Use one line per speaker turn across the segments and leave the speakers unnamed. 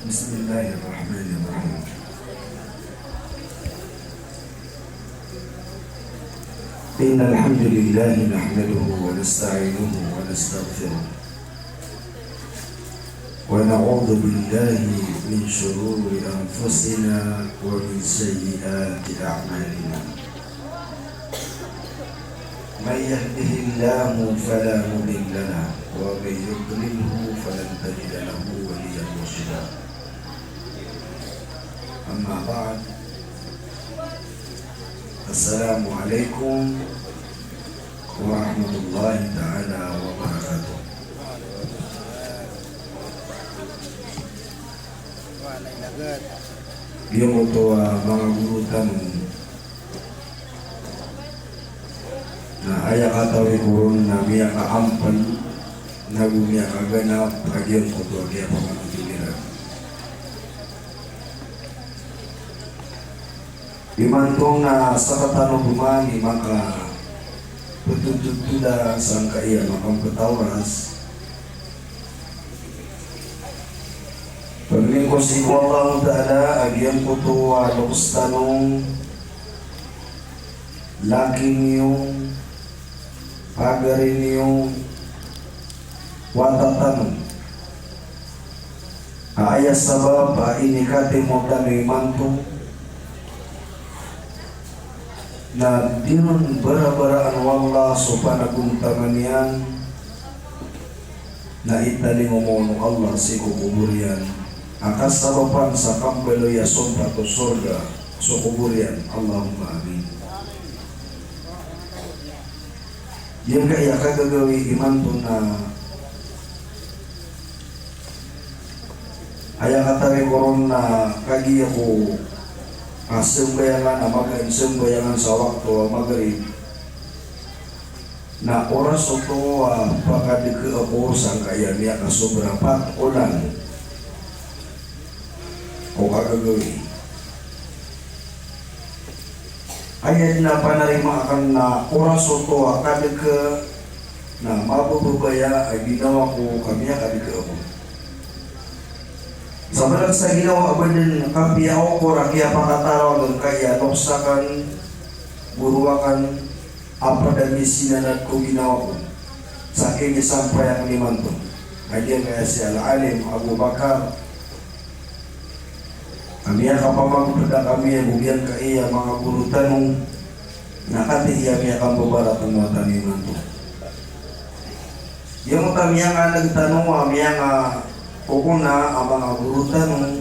Bismillahirrahmanirrahim. Innal hamdalillah nahmaduhu wa nasta'inuhu wa nastaghfiruh wa na'udzu billahi min shururi anfusina wa min sayyiati a'malina. Man yahdihillahu fala mudilla lahu wa man yudlilhu falan tajida lahu waliyyan murshida. Amma ba'd. Assalamualaikum warahmatullahi ta'ala wabarakatuh. Dia motoa mga guru tanong na aya katawi kurun na miya kaampan na gumiya kaganap agyan motoa kaya pamatutuliran. Dimantong na sa katanong bumani maka betul-betul sangka iya makam ketauras pagling ko si Allah Ta'ala agyan ko to alok tanong laki niyong pagari niyong watatanong ayas sabab ini kate mo kami mantong na dinun bara-baraan wallah subhanakuntaman yan na italing umunong Allah si kukuburian akas sabapan sa kambelo ya sumpa to surga so kuburian. Allahumma amin. Yan kaya kagagawi iman to na ayaw katawi koron na kagi ako sembayangan amagan sembayangan sa waktu magrib na oras ito pagkadi ke ako sangkaya niya kasobrapat ulan o kagagawi ayat na panarima akan na oras ito akadi ke na mabubaya ay ginawa ko kami akadi ke ako sabalag sa ginawa ba din kapiyaw ko rakyat pakataraw ng kaya nuksakan buruwakan apa dan sinanat ko ginawa ko sa aking isampay ang limanto kaya kaya si Al-Alim Abu Bakar kami ang kapamagpada kami ang bugyan kaya mga guru tanong nakati iya kaya kang babarat ng mga taniman to yung kami ang nagtanong kami ang ukuna ang mga guru tanong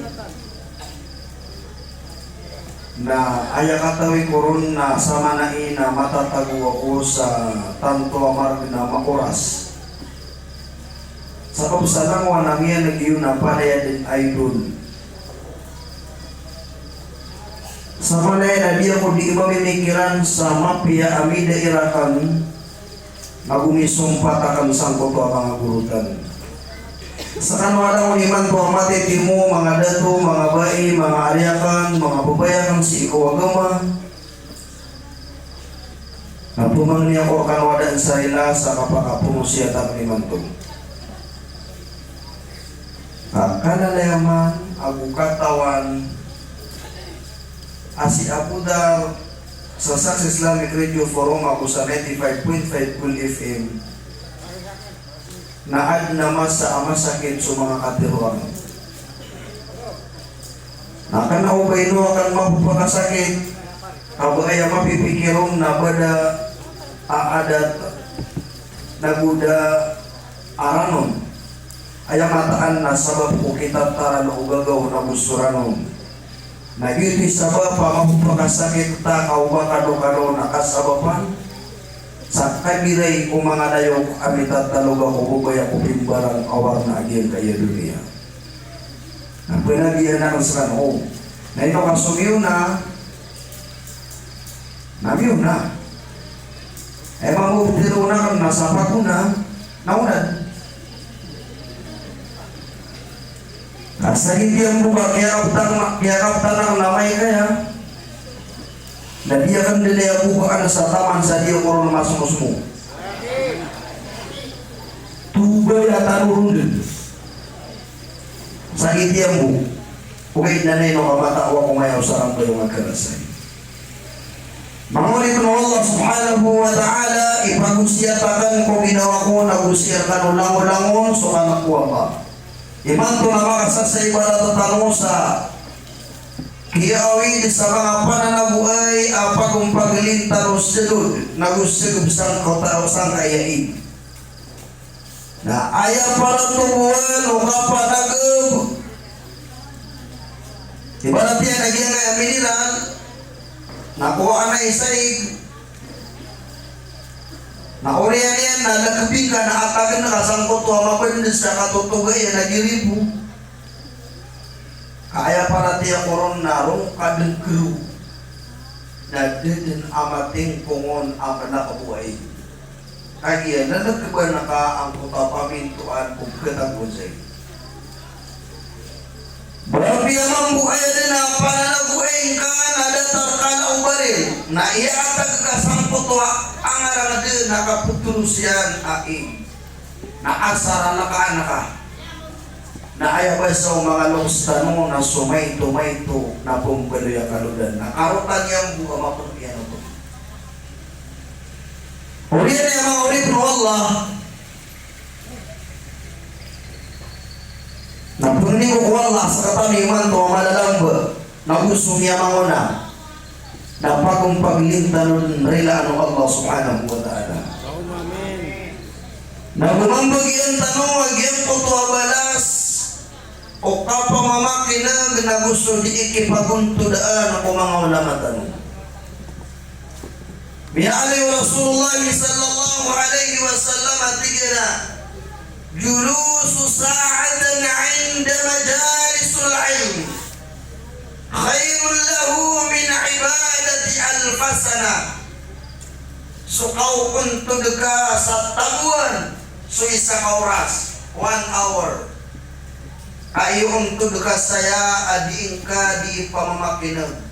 na aya katawi koron na sama na ina matatago ako sa tanto amar na makuras sa kapsalang wanang yan nagyo na panaya din idol sa manay na di ako di mamimikiran sa mapia amida irakan nagumisumpat akan sangko to ang mga guru tanong sa kanwala uniman po ang matitimu, mga dato, mga bai, mga aryakan, mga babayakan si ikaw agama na pumang niya ko kanwadaan sa ila sa kapakapuno siya takliman to kanalayaman, agu katawan asi abudar sa Success Islamic Radio Forum ako sa 95.5 Cool FM naad naman sa ama sakit sa mga katiruan nakanaubay no akan mapupakasakit kabaya mapipikirong na bada aadat naguda aranon ayang mataan na sabab ko kita tara na ugagaw na gusturanon nagiti sabab pa mapupakasakit ta kauba kado-kado nakasabapan sa kabiray ko mga dayong amitat taluga ko bubaya ko pimbarang awar na agyan kaya dunia na pinagihan na sa kanong na ito kasumiyo na namiyo na mabubutiro na kan nasapa ko na naunad kasagin diyan mo ba kaya kaptan ang namay kaya na dia kan dilaya bukaan sa taman sa dia koron masuk mo tubay at arurundin sakit dia mo Uy nanay no kamatawa ko ngayon sarang kayo magkarasay. Mangulit ng Allah subhanahu wa ta'ala, ipagusyatakan ko ginawa ko, nagusyatan ulang-ulangon, so kanakuha pa. Imanto na makasasay para tatanong sa kiawid sa mga pananabuhay, apagong paglintaro silod, nagusagub sang kotao sang kayain. Na ayaw para tubuhan o kapanagab. Ibarat yan, nagyan nga aminiran, nakuha na isaig, nauriyan yan, nalagabing ka, naatagan na kasangkot, mapandis sa katutugay, nagiripo. Kaya para tiya koron narong kadengkeru, nagdedin amating kungon ang nakabuhay. Kaya nalagkaban na ka ang kutapamintuan kung katagusay. Berapi amang buhay din na pananabuhay ka nadatar ka na ubaril na iatag ka sangkot ang arang din nakaputulus yan aing na asara na ka anaka na ayabay sa mga lustano na sumay-tumay-to na pumbaloy kaludan na karutan niyang buka mapunyan ito. Uriyan niya mga ulit ng Allah na punin ko Allah sa kataniman to malalamba na gusto niya manguna na pagong paglintan rila ng Allah subhanahu wa ta'ala. Na gumambag yung tanong wag yung kutwa balas o kapamamakinag na gusto di ikipaguntudaan ako mga ulama tanong. Bi'alay Rasulullah sallallahu alaihi wasallam atigina julusu sa'atan 'inda majalisul 'ilm khairul lahu min 'ibadati alfasana. So kau untuk ka sa tabuan so isa ka oras 1 hour ayo untuk ka saya adiin ka di pamamakinag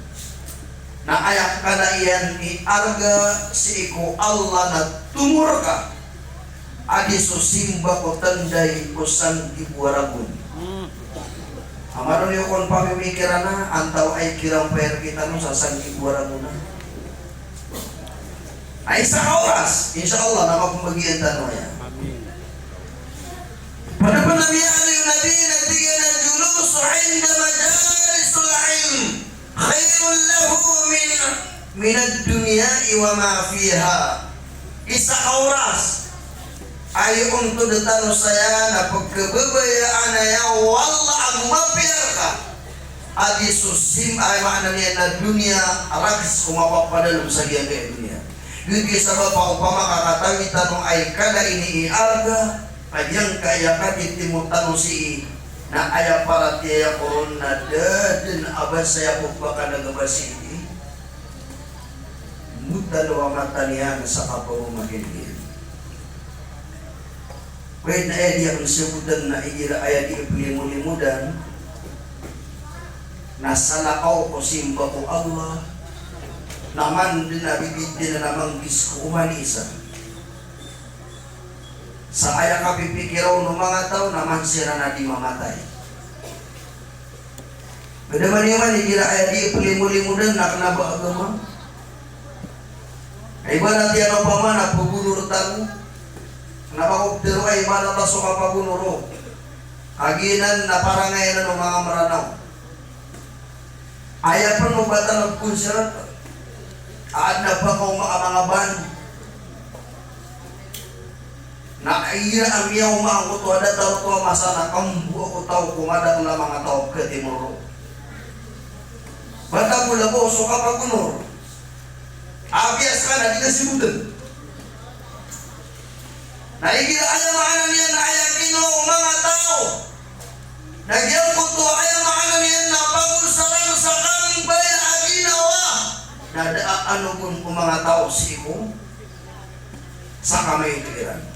na ayak ka na iyan iarga si iku Allah na tumur ka adi susimba ko tanday kusang ibuaragun. Amaro niyo kon pamimikiran na antaw ay kirang pair kita no sa sang ibuaragun na ay sa oras insyaallah na makumbagian tanong yan. Pada penampilan yung Nabi nagtigyan ng julus inda majalisul ilm khairul lahu min ad-dunya wa ma fiha. Isa oras ay untuk datang saya na pagkababayaan na yan wala ang mapiyar ka adi susim ay makna niya na dunia rags kumapapadalong sa giyan kaya dunia. Yun kisa ba pa upama kakatawi tanong ay kada ini iarga kanyang kaya katitimong tanong si na aya para tiya koron na dadin abas saya po baka nagabasi mudalawa mata niya sa kaparo magiging. Pwede na dia bersebutan na ijira ayat di pelimulimudan na salakaw ko simba ko Allah naman din nabibid din na namang gisko umanisa sa ayat kapipikiraw ng mga tao naman sira na di mamatay. Pwede man yaman ijira ayat di pelimulimudan na kanaba agama ay ba natin ano pa man na pabunur tayo napakuptero ay malataso kapagunuro aginan na parangayan ng mga maranaw ayaw pa nung bata nagkunsirat aad na ba kung mga ban na iya ang miyaw mga kuto ada tao to masana kambu ako tao kumadang na mga tao katimuro bata mula po so kapagunuro abias ka na di na sibutan. Naigila ayaw maanan niya na ayakin o mga tao. Nagyang kuto ayaw maanan niya na pagulsaran sa kang bayan aginawa. Nadaan kung mga tao siko sa kamay tigiran.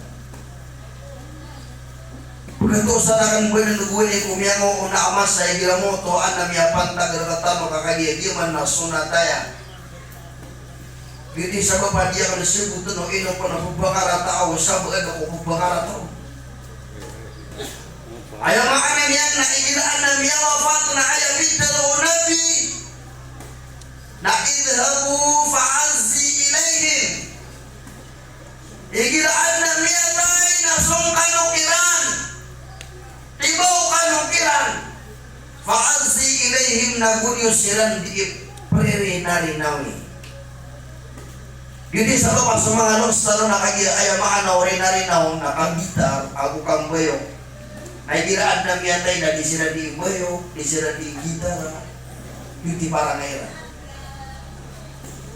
Pagkato sa nakang bayan nuguin ay kumiyango o naamas sa igila mo toan na miyapan tagarkatan o kakadiyagiman na sunataya. Hindi sa baba dia kan disebut no ino pa na bubakara tao sa buwan ko bubakara tao. Ayaw maanan yan na igilaan na Nabi wafat na ayam bidaro Nabi na idhabu fa'azzi ilaihim igiraan na miyatay na song kanukiran tibaw kanukiran fa'azzi ilaihim na gunyusiran di prerinawi jadi sa mga sumangalong salo nakagira ay maanaw rin-narinaw nakagitar ako kang bayo ay giraan na miyatay na di sila di bayo di sila di gitar yung di parang ngayon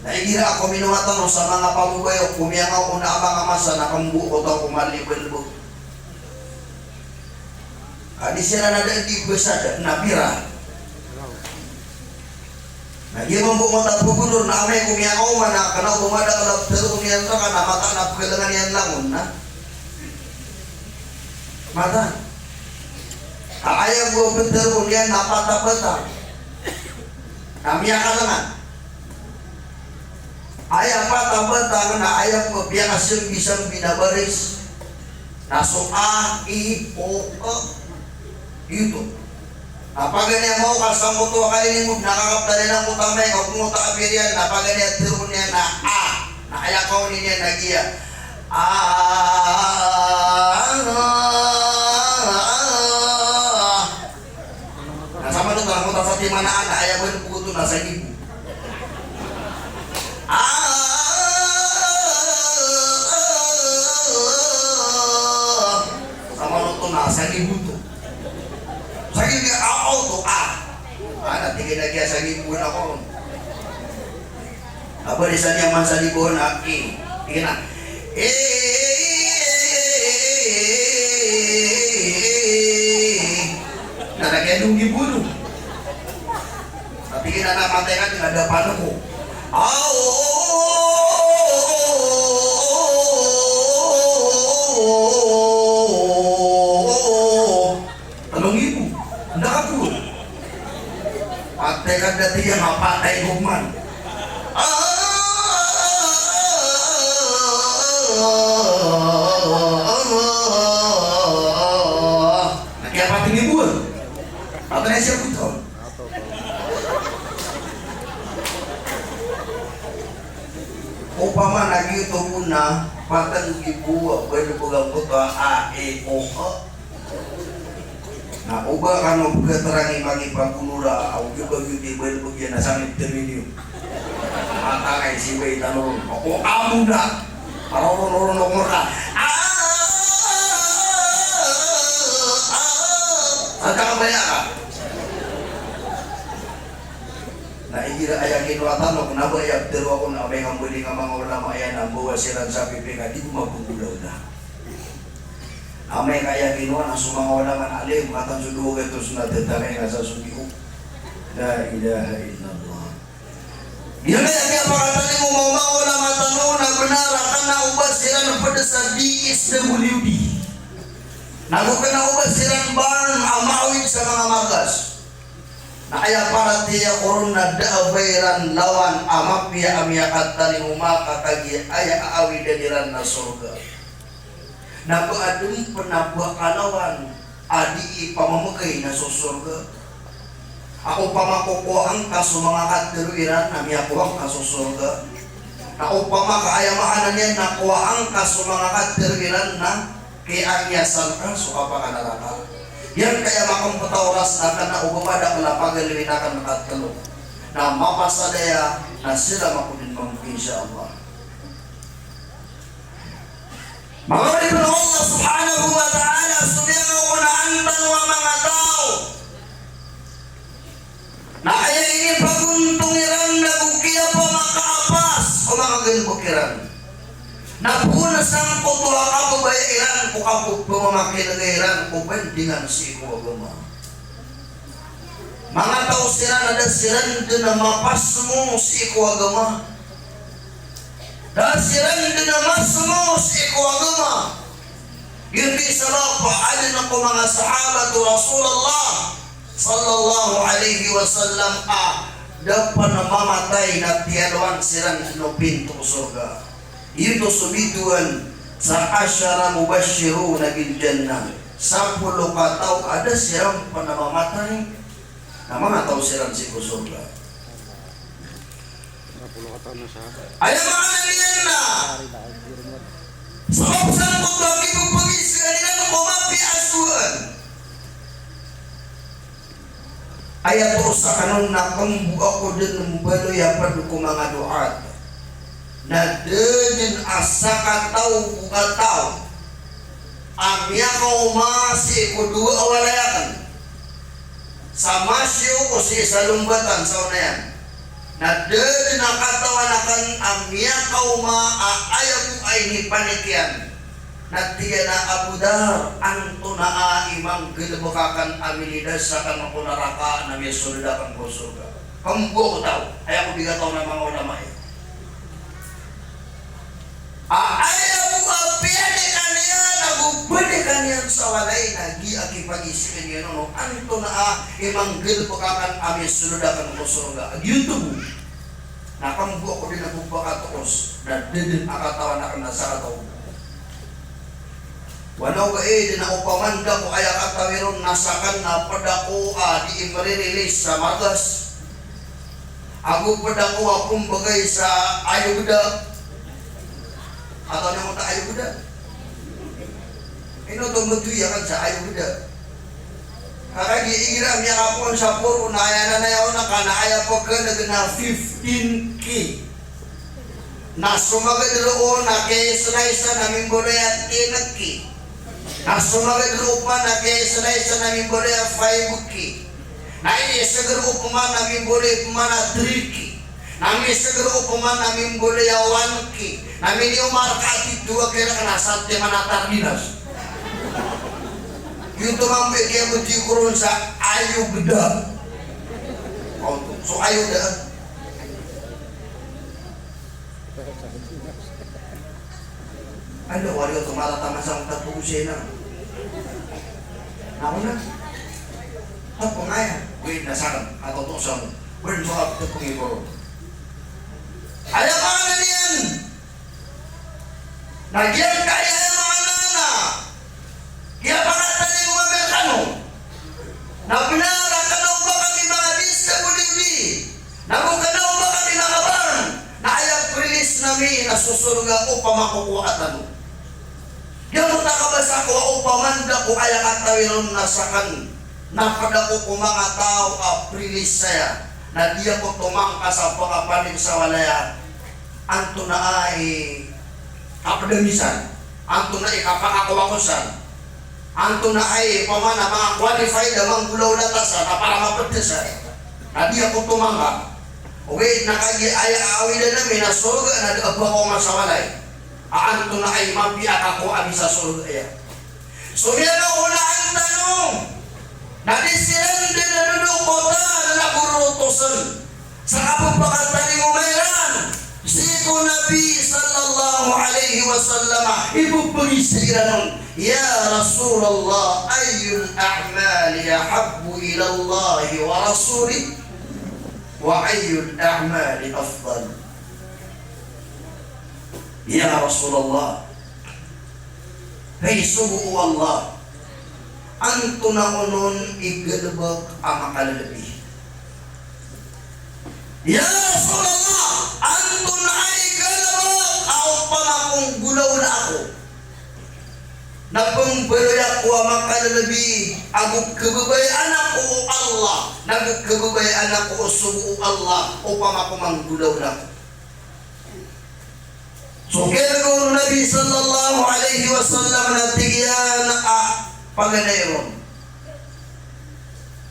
na igira ako minuhatang sa mga pamubayo kumiyangaw una ang mga masa nakambuo daw kumalibelbo di sila na di besada na pira nah dia membuat mata gubernur na amay kumiyangaw man na kana bumada kalap terun yan ka na mata na pagkalangan yan langon na mata ayam go terun yan napata-pata namanya kalangan ayam pata-pata na ayam mo biang asyong bisang binabaris naso a i o e itu napaganya mo kasang muto kayo mo nakakaptali ng mutamay o kung mutakapirian napaganya tirun niya na na ayakaw niya nagiya nasama nito ang muta sa timanaan na ayaw mo puto na sa ibu sama nito na sa ibu to sakit dia auto anak tinggal lagi sakit pun aku apa desanya masa di pohon aki tinggal nak lagi nunggu bulu tapi kita nak pantai kan tidak ada panaku patay kan dati yang mapatay hukuman nakiapating ibuan atau na siya puto upama nagito muna patang ibuwa pwede pugang puto a e o e na uba kano pagkaterangi magi pagpunura au juga gitu bagian na samit terminium mata kay si bay tanong ako amo na pararon nomor ka ada kabaya ka na igira ayang kinwatan no kunaba ya pero ako na may hambuli nga mga ulama yan ang buwa silang sa pipika di ko mapugulaw na amay kaya ginawa na sumangawalaman alim matang sudugan terus na tetangay nga sa sugiho la ilaha illallah yan kaya kaya pakatali mo mawala matano na benarakan na ubad sila na pada sa DSWD nagukan na ubad sila barang amawin sa mga magas na kaya para tiya koron na daabayran lawan amapya amyakat tali umakatagi aya aawi dadiran na surga nabu adum penabuh kalawan adi pamamagay na susurga ako pamakoko ang kaso mga kateruiran nami ako ang kasusurga ako pamakaayamahanan yan nakuha ang kaso mga kateruiran na kiangyasan ka suka pa ka naraka yan kaya makampatauras na ka na ubamada kalapagalawin na ka nakatalo na mapasadaya na sila makunin mampi insya Allah mga kapatid ng Allah subhanahu wa ta'ala sumiyaw ko na antan wa mga tao na kaya ini paguntungiran na bukiya pa makaapas o mga ganbukiran na punas ang kutuha ka babayairan kung ako pumamakilagairan kung bandingan si Kuwagama mga tao sila na dasiran din na mapas mo si Kuwagama dasiran din na mas mo si Kuwagama hindi sarap alin ako mga sahabat Rasulullah sallallahu alaihi wasallam dapat na mamatay na tiyaduan siran no pinto surga ito sumituan sa asyara mubashiruna bil jannah 10 katau ada siram pada mamatay na mga tao siram si surga. Ay mga naliyan na sebab sa bagi pagpagis kanila ng kumapi asuan. Ayat to sa kanon na kambuka ko din ng baloy apad ko mga doat na din asa kataw bukataw amya ko masi ko dua awalayakan sa masyo ko si salumbatan sa unayan na din nakatawan akan amya ko maayaw ko ay ni panikian na tiya na abudar ang tunaa imang gilbukakan aminida sa kanong kunaraka na may sulda kang kusurga kambuo ko tao ay ako bigataw ng mga ulama ayaw ko apiyani kaniya nagubali kaniyan sa walay nagi akipag-isipin yun ang tunaa imang gilbukakan amin sulda kang kusurga YouTube nakambuo ko din nagbukbakatoos na didin akatawan na kang nasa kataw wanaw din na upamanda ko ayak at tawiron nasakan na padako di imarirelis sa magas ako padako akong bagay sa ayuda atau naman ta ayuda ino to magtuyakan sa ayuda kakagi-iram niya kapon sa puro na ayanan na yaw na kanaya po ka na 15K na sumagad roon na kaysa namin bolay at tinagki na sumagad lupa na kaysa namin boleh 5K na isagar upaman namin boleh pumana 3K namin isagar upaman namin boleh 1K namin yung markati 2 kaya ka nasa temanatar dinas yung tumambi kaya mo tikuron sa ayuda so ayuda ano wala yung tumatama sa tagpusin na ako na tapos nga yan wait na sarang atotong sa mo wala mo ako tapong iboro alam mga na niyan nagyan kaya yung mga nana kaya pangatan yung mga Amerikano na pinarakaw ba kami mga DSWD na kung kanaw ba kami mga barn na ayaw release namin na susurga o pamakukuha at ano yung nakabasa ko upamanda ko kaya katawiron nasakan napadako ko mga tao aprilis saya na diya ko tumangka sa pakapanig sa walaya anto na ay kapdamisan anto na ikapangakuwakusan anto na ay pamana mga qualified amang gulaw na tasa na para mapagdasa na diya ko tumangka okay nakagi-ayawi na namin na surga na diaba ko nga sa walay aanto na ay mabiyak ako abi sa surga yan. So yan ang unang tanong. Nadisiran din na nunukota na naburutosan sa kapagpakataling umayran. Siko Nabi sallallahu alaihi wasallam ibubagisiran nun, Ya Rasulullah, ayyul a'mali ahabbu ila Allah wa rasulih wa ayyul a'mali afdal. Ya Rasulullah, hey subu'u Allah, anto na unon igalabag ang makalalabi. Ya Rasulullah, anto na igalabag ako pala kung gulaw na ako. Nagpambaloy ako ang makalalabi, agog kababayan ako o Allah, nagkababayan ako o subu'u Allah, upang ako manggulaw na ako. So kaya Nabi sallallahu alaihi wasallam na tigyan paganayron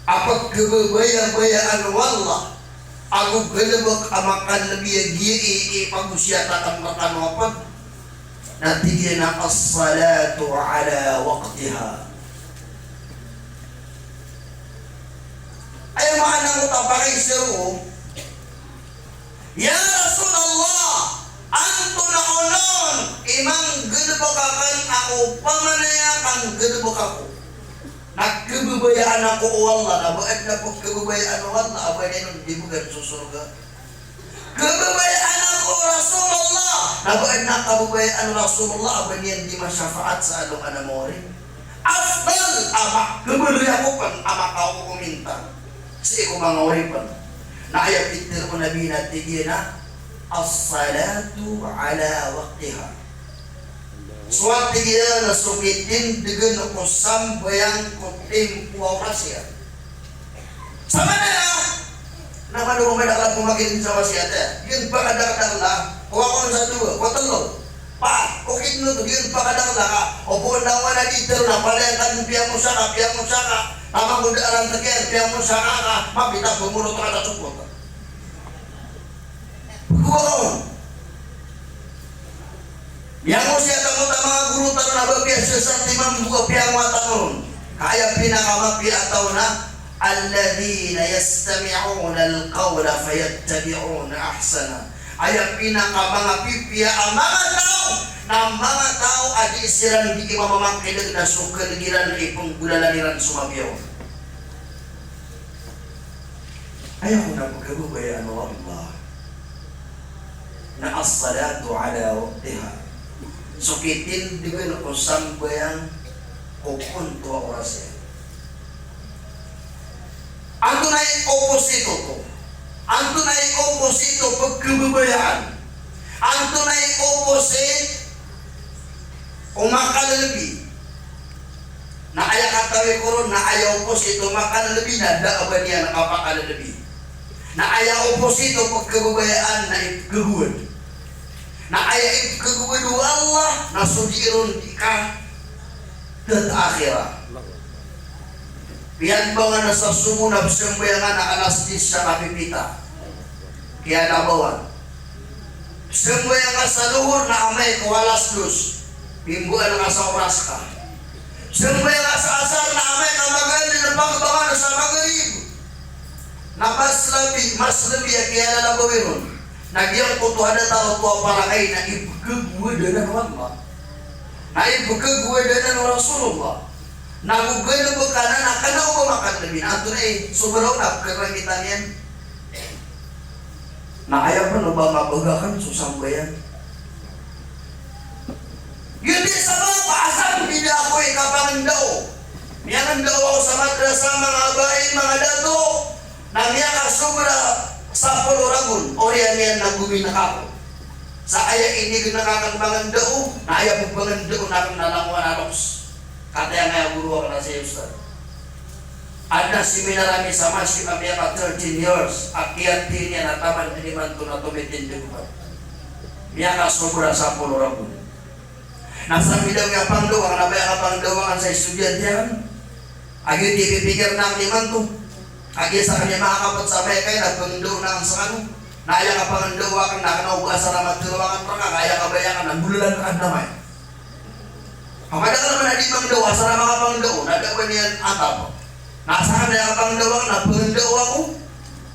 apag kababaya-bayaan wallah agog galabak amakan nabiya gi'i pagusyata ang makanopag na tigyan na as-salatu ala waqtiha ay maanang utapakay siro Ya Rasulullah anto na unon imang gulbakakan ako pamanayakan gulbak ako nagkababayaan ako o Allah nabaad na po kababayaan o Allah abay na yun di mo ganun susurga kababayaan ako Rasulullah nabaad na kababayaan Rasulullah abay niyan di masyafaat sa along anamori afdal ama kebeluya ko pan ama kau ko minta si ko mangawripan na ayat itir ko nabi na tigina as-salatu ala waqtiha suat tigina na sukitin dengan ko sambayang ko tempo orasya sama na nama dong medakan kumakin sama siata yun pa kadang-kadang lah kuwakon sa duwa kuwatalo pa kukit no to yun pa kadang-kadang ka opo na wala dito na palayan piyang mo saka tama kuda alam takian piyang mo saka ka mapita pumulot ka na supot kuwakon yang mo siya tanong na mga guru tanong na babiya sa timang buka piyang matanong kaya pinakamapi ataw na alladzina yastami'una al-qawla fayattabi'una ahsana ayat pinaka mga pipia ang mga tao adi isiran di mamamangkidag na sukaligiran ipanggulaliran sumabiyaw ayaw ko na pagkabubayaan mo Allah na as-salatu ala waqtiha sukitin dengan kusang bayang kukun tua orasya anto na oposito to anto na oposito pagkababayaan anto na oposit umakalalabi na ayaw katawi koron na ayaw oposito umakalalabi na daaban niya nakapakalalabi na ayaw oposito pagkababayaan na ipagaguad na ayaw ipagaguad o Allah na sudiron di ka tat akhirah piyan ba nga nasa sumunab sembayangan na anastis sa kapipita kaya nabawan sembayangan sa luhur na amay kawalas dos pimbuan nga sa oras ka sembayangan sa asar na amay kamagal na pagbangan sa magarib na mas labi kaya lalabawin nagyang kutuhada tao tuwa para kay na ipagagwada ng Allah na ipagagwada ng Rasulullah nagugay na bukana na kanaw ko makatlabi na ito na sobrang napakarangitan yan na ayaw pa na ba mabagakan susambayan yun din sa mga paasang hindi ako ikapangandaw miyangandaw ako sa madrasa mga bain mga dato na miyang sobra sa poloragon o yan nagumin na ako sa ayaw ini nakakagmangandaw na ayaw pagpangandaw na kang nalangwa na loks kata yang saya guru akan saya Ustaz ada seminar kami sama si kami apa 13 years akiat ini anak taman ini mantu atau metin di rumah dia nggak sobra sapul orang pun nasa bidang yang pangdoang nabi yang pangdoang saya studian dia kan agi dipikir nang di mantu agi sa kanya makakapot sa may kaya nagpangdoang nang sa kanu na yang pangdoang na kanauga sa ramat turuangan perang kaya kabayangan ng bululan ka damay Kamada ka naman na di pangdawa sa mga pangdawa nada ba niyan atap nasa ka na yung pangdawa na pangdawa ako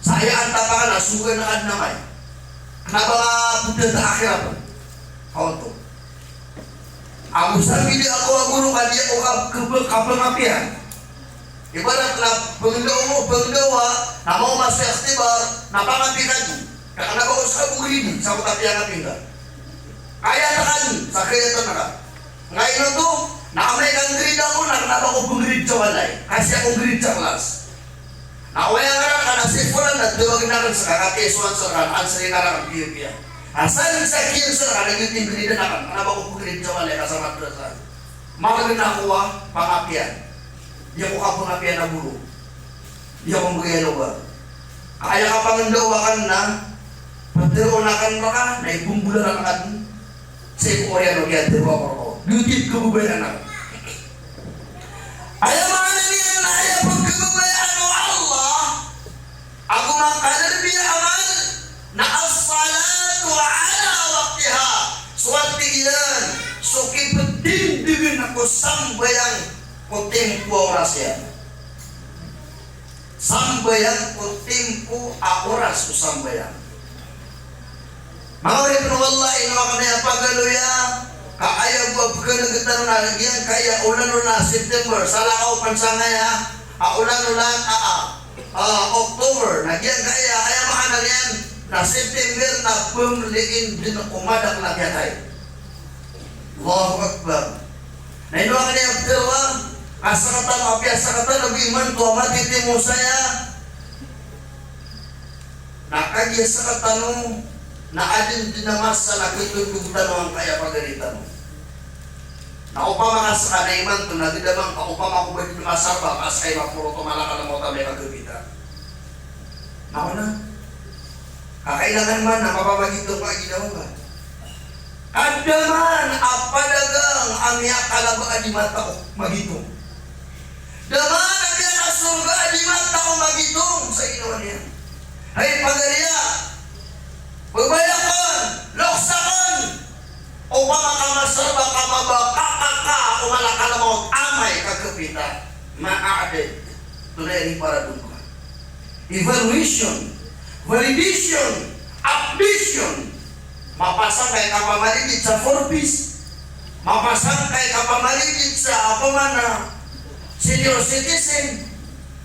saya antap ka na suga na adnamay na mga buddha sa akhirat ako to ako sabi di ako aguro kadi ako kapangapihan ibarat na pangdawa na mau masuk ikhtibar na pangapihan kakana ba ko sa bugrin sa kutapian na pindah kaya na kan sa kaya ito na ka ngayon to, nakamay kang grade ako, nakanaba ko pang-grade sa walay. Kasi akong grade sa class. Nakawaya nga na, kanasifulan at duwag na rin sa kakakisuan sa kan, ansari na lang ang piyo-piya. Asan sa kiyo sa kan, nag-yung grade na kan, nakanaba ko pang-grade sa walay, kasama madrasa. Maraming nakuha, pangapian. Di ako ka pangapian na buro. Di ako magayalo ba. Kaya ka pangandawakan na, patiro na kan ka, na ibumbulan na kan, sa ikukoryan o kaya, di ba ako Gugit kebubayaan ako. Ayaw mga naniyan na ayaw pagkabubayaan mo Allah. Ako makalarbiya aman na as-salatu ala waqtiha. Suwat tigilan. So kipatindigin ako sambayang ko tempo oras yan. Sambayang ko tempo a oras ko sambayang. Mga ulit na wallahi na makanaya pagaluya. Kaya buat pagkanagitan na lagyan kaya ulan na September salakaw pansangaya ulan October nagyan kaya makanal yan na September na pumliin din umadak na kaya tayo Allahu Akbar na ino ang kaniyang pila Asakatan api asakatan Nabi iman tua mati timu saya. Nakaji asakatanu na adin dinamasa na kitutugtan ang kaya pagalitan. Na upama asakana iman to na didamang upama ko ba masarba asay mapuro to malaka mo ta may kagabita. Nauna. Kakailangan man na mapapagitong ka ginawa ba? Adaman apadagang amya kalaba di mata ko magitong. Daman amya kasurga di mata ko magitong sa ginawa niya. Ay pagaliya, pagbayakan, loksakan, upama ka masarba ka mabakakaka o malakala mo amay kakapita, maaadid. Tunay rin para doon ka. Evaluation, validation, updation. Mapasang kay kapamaligid sa Forbes, mapasang kay kapamaligid sa apamana senior citizen,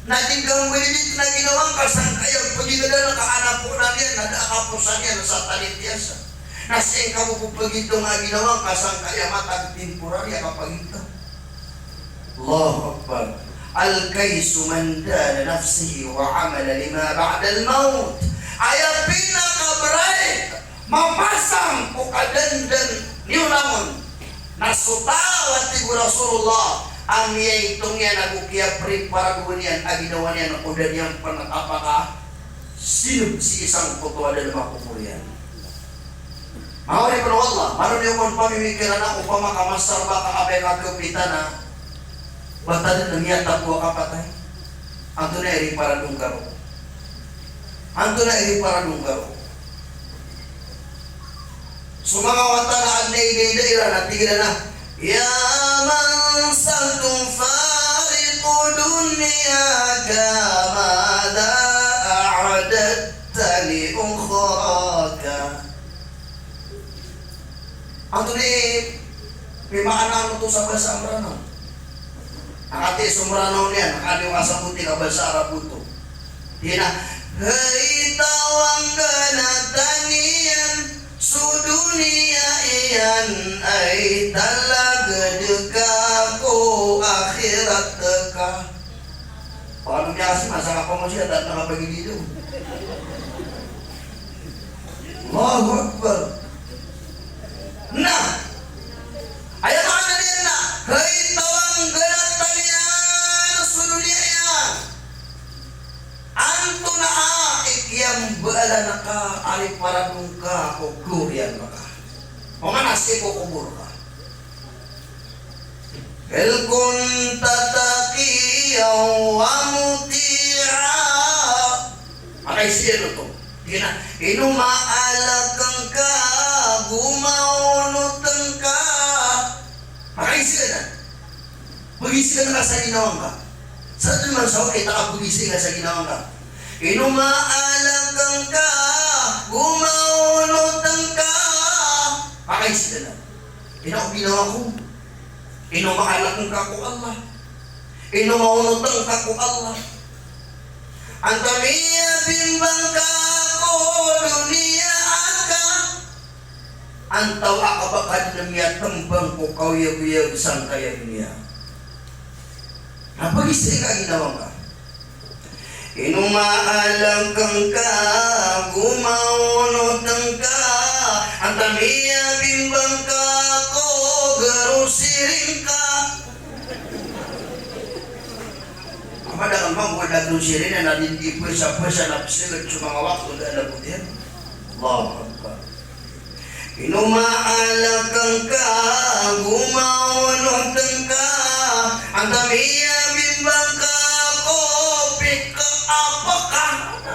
natin kang validit na ginawang kasang kaya pagigada na kaanak po na yan, nadakapusan yan sa talitiyasa. Nasing kapupagito nga ginawang kasang kaya matag temporarya kapag ito. Allahu Akbar. Al-kaysu man dana nafsihi wa amala lima ba'da al-maut. Ayaw pinaka-bright, mapasang o kadandan niyo naman nasutawat ti Rasulullah ang itong yan nagukya prepara gawin aginawa niya ng udan niyang panatapaka sinub si isang kutuwa na makupurian. Mawari pa Allah, maroon niyo kung pamimikiran na upama kamasar ba kakabay kakapita na batanin ng yata po kapatay. Anto na eri para lunggaro. Anto na eri para lunggaro. Sumangawata na ang naidaidaira na tigila na ya man saltum fariqu dunyaka mada a'adatta li ukhraka. Anto ni pimaan to sa bahasa Amrano. Nakati sumrano niya, nakaliwasa puti ka bahasa Arab ito. Yan na, hey tawang ganatanian sudunia iyan ay talaga deka ko akhirat ka. Paano niya kasi masaka pa mo siya dahil nakapagin dito. Allahu Akbar. Na ayaw mga nalin na hey tawang ganatanian sudunia iyan anto na ikyang baala na ka aliparadong ka o glorian maka o manasi ko kubur ka el kun tatakiyaw amuti'a makay siya to inumaalagang ka gumaunutan ka makay siya na magisi ka na sa ginawang ka sa naman sa okay takapugisi ka sa ginawang ka inumaalagang ka gumaunutan ka makay siya na ginawa ko inumaalagang ka ko Allah inumaunutan ka ko Allah ang tamiya bimbang ka ko dunia ka antaw akabakad na miya tambang ko kawyag-yag sang kaya dunia. Napag-isay ka ginawang ka inumaalang kang ka gumaunutan ka ang tamiya bimbang ka ko garusiring ka. Padahal mang wala doon siya rin na hindi po sa napsilag sa mga wakto na alabutin. Allahu Akbar. Inumaalagang ka, gumaunutan ka, ang damiya bimbang ka, kopik ka, apa ka.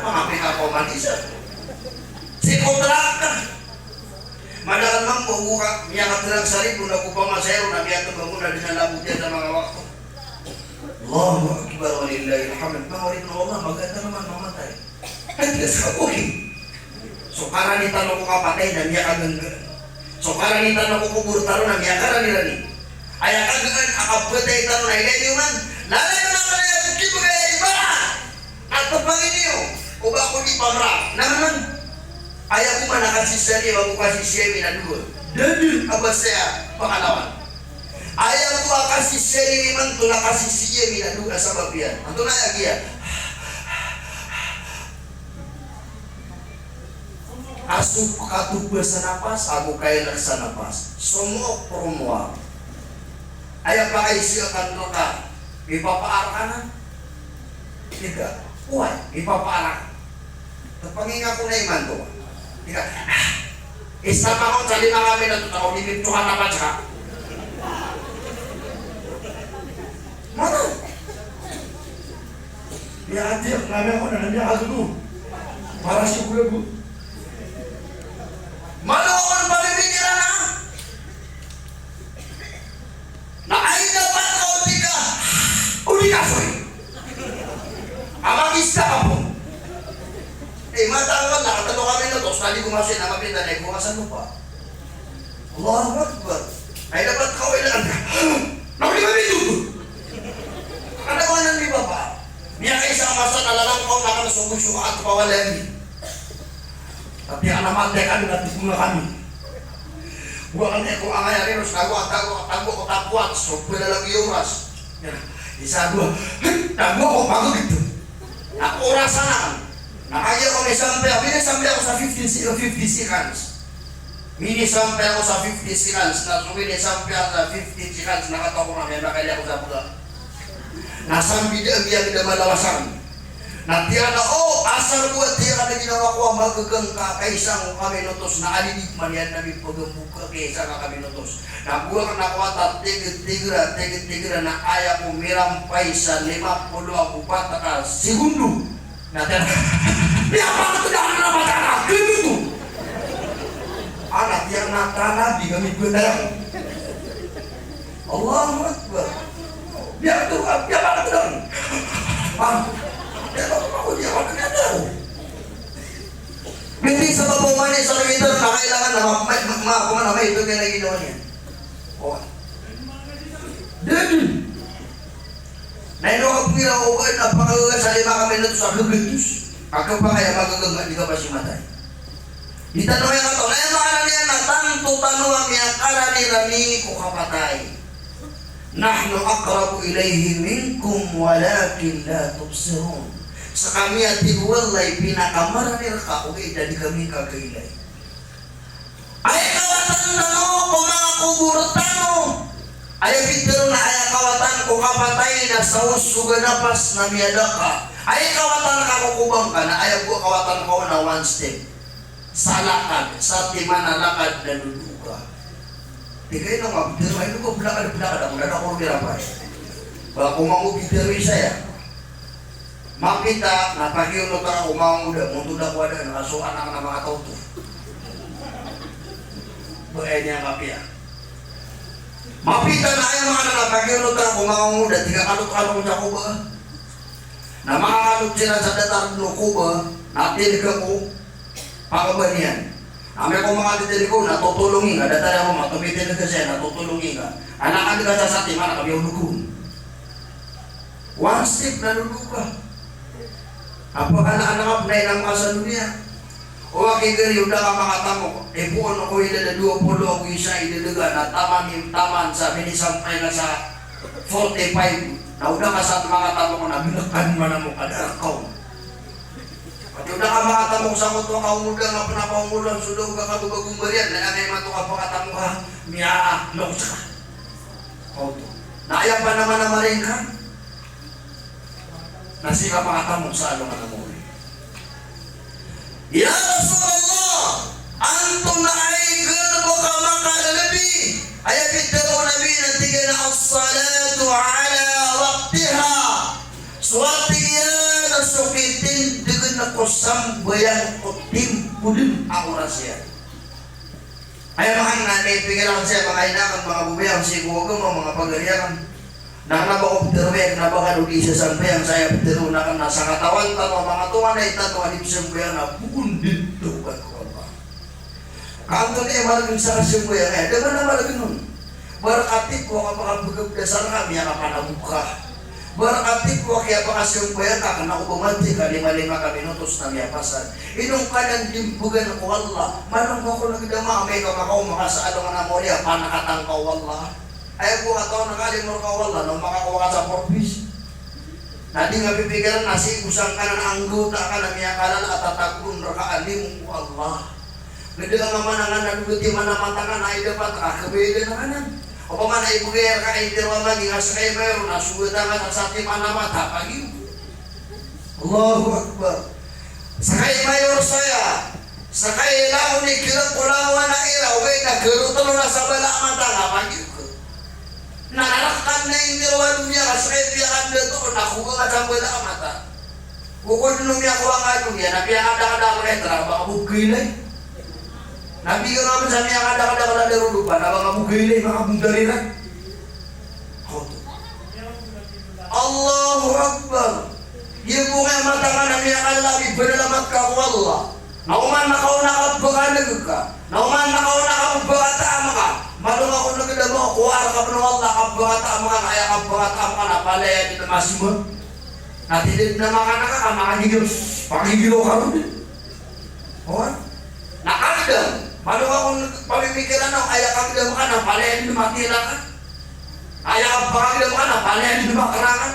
Mga pika-koman isa. Sikotrak ka. Madahal mang buka, niya katilang sarip, kung nagpupamasero, nabiyato ba muna din ang labutin sa mga wakto. Allahu Akbar walillahi alhamd. Mawarin na Allah, maganda naman mamatay. Hindi sa okay. So karanitan ako kapatay na niya kaganggan. So karanitan ako kubur taro na niya karanirani. Ay kaganggan akapatay taro na ilay man. Lalay na naman na yung kibo kaya iba. At pagpangin niyo, uba ko di pamra. Naman, ayaw ko man nakasisari, wag ko kasisiyami na dugo. Dadun abas saya pangalawan. Ayah gua kasih seri liman tu nak kasih siya mina duga sabab yan. Anto na ya. Asup katuba sa napas, aku kailan sa napas. Semua promoa. Ayah pakai siya kantoka. Ipapaar kanan. Tiga. Uy, ipapaar. Tepangin ako na iman to. Tiga. Isa pa ko sa lima kami na ito. Ako nimiptuhan na pa siya. Mana? Ya adik, kami ako na nandiyan ako doon. Para siya gula bu. Mana orang pemikiran na ay dapat kau tiga uli kasoy amang isa ka po matanggal na katalo kami na tos tali kumasin na mapinta na ikumasan mo pa Allahu Akbar ay dapat kau ilan nakuli kami dito kanawanan ni Bapa niya kayo sa masan alalang kau nakanasubusyo at pawalami. Tapi anak mati kami nanti bunga kami. Gua kan aku angay rin tago tapuat so pwede lagi oras. Isa gua tago ko bago gitu. Ako orasan na. Nakaya ko may sampai ako sa 50 seconds. Mini sampai ako sa 50 seconds. Na sumini sampai ako sa 50 seconds nakatawa ko na may nakaya ako sa buga. Nasambi dia kita malawasan. Nanti ada asal buat dia ada ginawa ko magagang ka kaisang kami notos na alinig man yan namin pagbuka kaisa ka kami notos. Na buwa ka nakwata tigira na aya ko mirampay sa 54 ka segundo. Natin dia pa ko na matana ganito. Anak yang nakana di kami benar. Allahu Akbar. Biar tu biar apa tu. Hindi sa papumanin sa leader na kailangan na may ito kaya na ginawa niya. Dahil naino ka pinakuhan na pangagawa sa 5 kami na ito sa luglitus. Ako pa kaya magagawa, di ka pa simatay. Itanong yan ito, na yung mga niya na tanto tanong niya karani rami ko kapatay. Nahnu aqrabu ilayhi minkum walakin la tubsirun. Sa kami at tiwalay pinakamaranir ka o dari kami kagailay. Ay kawatan na no kung mga kuburtano. Ay pitero na ay kawatan ko kapatay na sa usuga na pas na miyada ka. Ay kawatan ka kukubang ka na ay kawatan ko na one step. Sa lakad, sa timana lakad na luluga. Di kayo nang mabitero, ay lugo bulakad, ako na nakurumira pa. Baka kumangubitero saya. Makita, napagiyunod ka umanguda, muntuda ko ada, nakasuan ang mga tauto. Buhay niya kapya. Mapita na ay mga napagiyunod ka umanguda, tiga kalot-kalot niya ko ba? Na mga kalot sila sa datarno ko ba, natin ka ko, pagabanian. Kami ko mga ditili ko, natutulungin ka, datari ako matumitin ka siya, natutulungin ka. Anak ka sa sati, mana kami ulukun. One step na luluka. Apakah anak-anak na ilang sa dunia? O akigari, udah ka makatamo. Ipuon ako ilala 20 ako isa ilalaga na taman sabi ni sampay na sa 45. Na udah ka sa makatamo ko na bilakan man mo kadakaw. Pati udah ka makatamo sa kuto ka umuda nga panapangulan sudaw ka kabagong bariyan na anay mato ka pakatamo ka miyaa loksa ka. Auto. Naayang pa naman na maring ka. Nasi ka makatamo sa along anamuri. Ya Rasulullah, antum na ay gano'n ka makalalabi. Ay pitero nabi na tiga na as-salatu ala waqtiha. Suwati yan na sukitin dengan na kusambayang o timpulin ang oras yan. Ay mga nanay, pigilan siya mga inakan, mga bubayang siguro, mga pagariyakan. Nakanabaobterwe, nabakaluli siya sampai yang saya betul nak nasa katawan tanpa mga tuan ay tanpa di sembuyan na bukun dito kan ko ba. Kanto ni malagin sa sembuyan ay dagan na malagin nun. Barakatip ko kapag bugab dasar kami ang kapanabuka. Barakatip ko kaya pa sembuyan ka kana ko bumati ka 5 minutos na miyapasan. Inong kanan dimbugan ko Allah. Manong ko nagdama may ka makao makasaalong na mo niya panakatang ko Allah. Ay ko ataw nakali mo ka wala no makakuha sa porpis. Nadi nga pipikiran nasi usang kanan anggota ka na miya kalan at tatakun rakaalim ko Allah. Gede nga manangan naduti manamatangan ay dapat akabede na kanan. O pa man ay bugayar ka ay dirwa lagi nga sakay mayroon nasuwita nga sa sati manamata pagi. Allahu Akbar. Sakay mayor saya. Sakay lao ni kilang kulawa na ilaw ay nagkarutulo na sa bala mata nga pagi. Nakarakan na yung dirwa dunia sakay biyakan dito nakuha nga sa bala mata. Kukul dunia kuha nga dunia nabiya kada-kada metra baka bugilay. Nabi ka naman sa niya kada-kada darudupan na baka bugilay baka bugdaliran. Allahu Akbar. Yung bunga mata nga na niya kalami benalamat ka ko Allah. Nauman nakaw nakabagalag ka. Nauman nakaw nakabagataama ka. Malung ako nagdamo kuwara ka ng Allah kabagataama ka kaya kabagataama ka na palaya dito masimo. Natilid na mga naka makagigil pakigilo ka rin. O? Nakagdam. Malung ako pamimikiran ng kaya kagdam ka na palaya dito matila ka. Kaya kabagdam ka na palaya dito makarangan.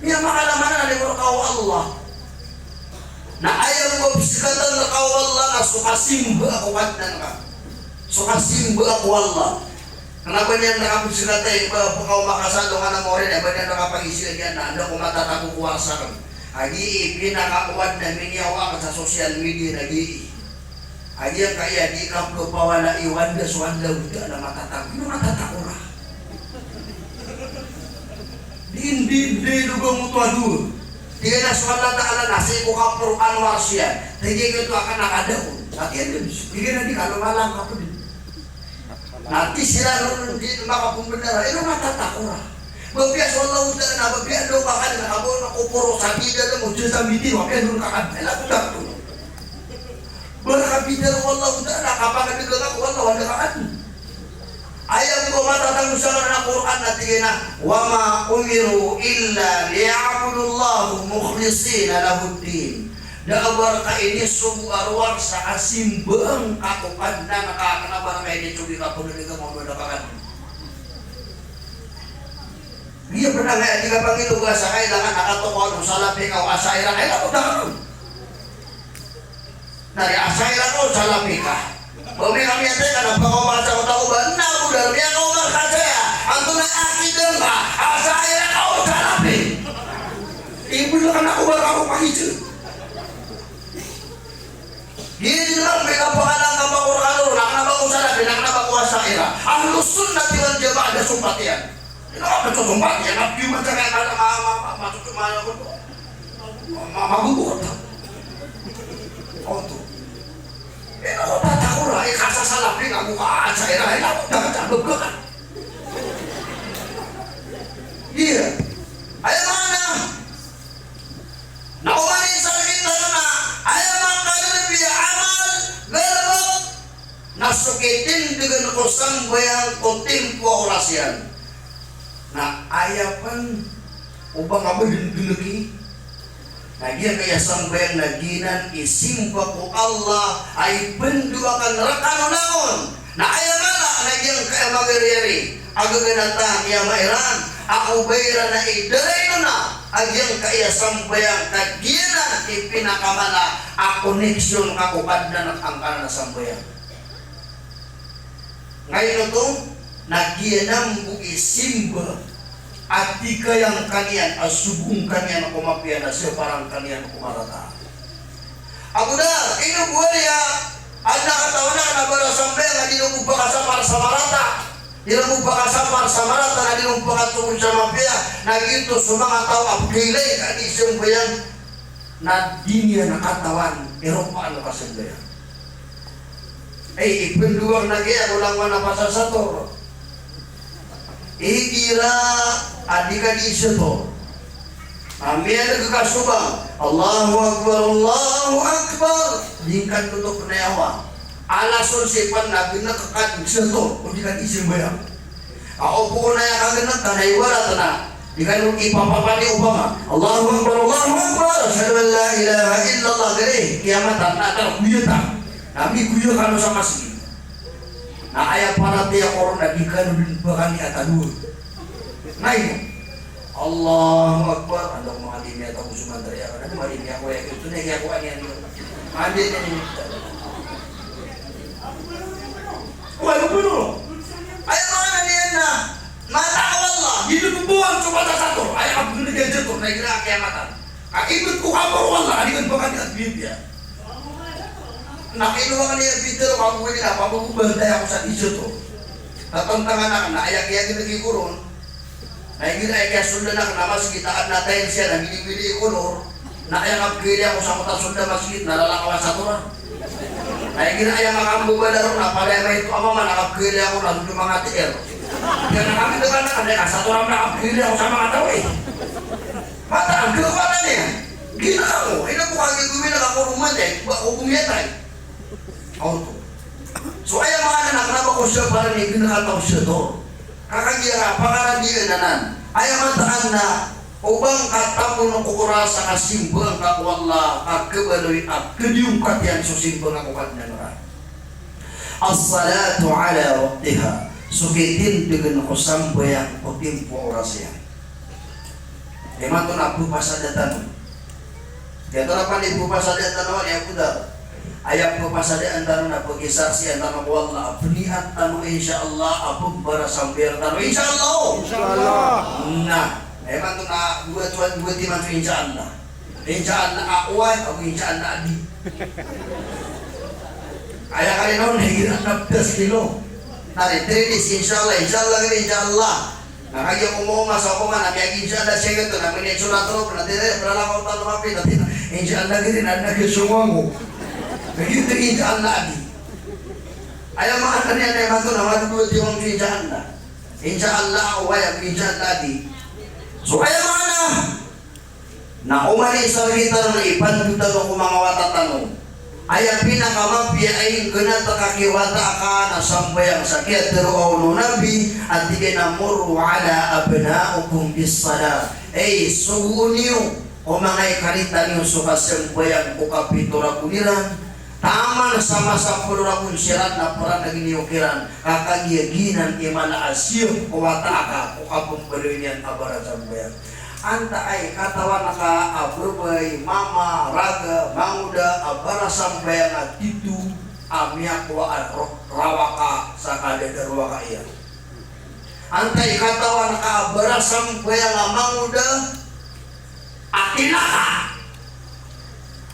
Yan makalaman na nalimur ka Allah. Na ayaw mo bisikatan na ka Allah na sukasimba ako wadnan ka. Sukasimba ako Allah. Kenapa niya nakabisikatan yung kau makasado ka na mo rin, ba niya nakapag-isip yan na ano kung matatago kuwasa ka. Agi pinakakuwad na minyawa ka sa social media nagi. Agi ang kaya di ka pawala iwan da suwan daw da na matatago. Ano matatago na? Hindi lugang mutuado. Tiga na suwan lang na nasi ko ka Quran warsiyan. Tiga ito akan nakadaon. At yan din. Tiga na di ka lumalang ka po din. Nanti sila nun di makapumbendara. Ano matatako na? Babiya sa Allah udah na babiya do bakal nakabo na kupuro sa bida na mo sa midi wa kaya nun kakadala ko dakto. Berkabida Allah udah na kapag nagdala ko Allah wala kakad. Ayat ko matatang sa na Quran na tingina wa ma umiru illa liya'budullahu mukhlishina lahud-din. Dabar ka ini subuh arwah sa asimbang kakupan na nakakanabar ka ini cubi ka puno nito mo madapakan. Dia pernah nggak jika panggil gua sa kailangan nakatokohan sa labi ka o asaira kailan ko daron. Dari asaira ko sa labi ka. Bumi kami ate kana pagkawa sa tao ba na ko dar biya ko makasaya. Anto na akidem ka asaira ko sa labi. Ibu kan aku bakal pagitu. Gini lang may kapangalan ka makurkalo nakanabaw sa labi nakanabaw sa ira. Ahlus sunnah wal jamaah ada sumpatian. Ito ka betul sumpatian. Nabi macam kaya masuk ke mana pun magugot. Oh tu. Ito ka tatakura ikasa sa labi nga mukhaan sa ira. Ito ka tatakura. Iya. Ayaw mana? Naumanin sa kita na ayaw mga kalibig amal galabot nasukitin dengan kusang bayang kontimpo orasyan na ayapan ubang abadin gilagi nagyan kaya sambayang naginan isimpa ko Allah ay benduakan rekano naon na ayaw mala nagyan kaya magariari agaganatan yang mairan ako bayra na idaray na agyang kaya sambayang kaginan ipinakamala a koneksyon kakupad na nagangkana na sambayang. Ngayon ito, nagyanang isimba at di kayang kanian asubong kanian na kumapian na siya parang kanian na kumarata. Ako na, inubuhan niya at nakatawa na nabara sambayang at inububaka sa para sa marata. Dinamubaka sa para sa marata na dinumubaka tungkol sa mapia nagito sa mga tao abgilay at isang bayan na di niya nakatawan pero paano kasambayan ay ipenduwang na kaya ulang mana pasasator ihira adika di isoto amir kekasubang Allahu Akbar dingkan tutup penayawa alasun sipan nabi na kakad isoto o dikan isang bayan ako po na yung kaganak tanay wala tanah dikan ipapapani upama Allahu Akbar asyhadu an la ilaha illallah gere kiamatan na tar kuyuta nabi kuyu kanu sama sini Nah ayah para tiap orang nagikan dan bahkan di atas dulu. Naik. Allahu Akbar. Anda mengalimi atau musuhan teriak. Anda mengalimi aku yang itu nih aku yang ini. Mandi ini. Wah lu dulu. Ayah mana dia nak? Mata Allah. Hidup buang coba satu. Ayah aku ini dia jatuh. Naik kira kiamatan. Akibat ku kabur Allah. Adikan bahkan di atas dia. Nak ini bahkan dia bicara kamu ini apa aku berdaya aku saat itu tuh. Tentang anak ayah kiai lagi kurun. Nah ini ayah Sunda nak nama sekitar anak tayin siya na gini kolor. Nah ayah ngapgili ako sa kota Sunda masjid nalala kawan satu orang. Nah ini ayah makambu badaro na pada yang itu apa mana ngapgili ako na tujuh mga tier. Kaya kami dengan ada satu orang ngapgili ako sa mga tawi. Mata ang kekuatan niya. Gila ako. Ini aku kagak gumila ako rumah deh. Hukumnya tayo. Auto. So ayah mga anak kenapa ko siya parang yung ginakataw siya to? Kakagira pangalan dia nanan. Ayah mataan na ubang katapo ng kukurasa ka simbang ka wala akabaloy akadium katiyan so simbang ako kanina. As-salatu ala waqtiha. Sukitin dengan kusambayang o timpo orasya. Emang to na pupasadatan. Kaya to na panin pupasadatan naman ya pudar. Ayat pupasadatan tanong na pag-isaksi ang tanong wala peniat tanong insyaallah apong para sambil tanong insyaallah. Nah, emang to na buat timan to insyaallah. Insyaallah awan o insyaallah adi. Ayah kali noon higit 16 kilo. Nari tridis insyaallah gini insyaallah. Nakagya ko mo masa ko man nabi insyaallah siya gato na mini surat ro na dire berala ko talo mapi dati insyaallah gini na nagsuwango. Begitu insyaallah adi. Ayaw makan niya na mato na madugod yung insyaallah. Insyaallah wa ya insyaallah adi. So ayaw mana na umani sa kita na ipandutan ko mga watatanong. Ayat pinakamampi ay kena takakiwata ka na sambayang sakit teru'awno nabi at ikinamuru ala abna'ukum bisala ay suhuniyo o mga ikalitan yung sukasambayang kukapitura kuniran taman sama-sama pulurakun sirat na parang naginiukiran kakagiyaginan imana asyo o wataka o kapumbalinan abara sambayang anta ay katawan naka aburbay mama raga manguda abara sampai nga titu amyak wa rawaka sa kadadaruwa ka iya anta ay katawan naka abara sampai nga manguda atinaka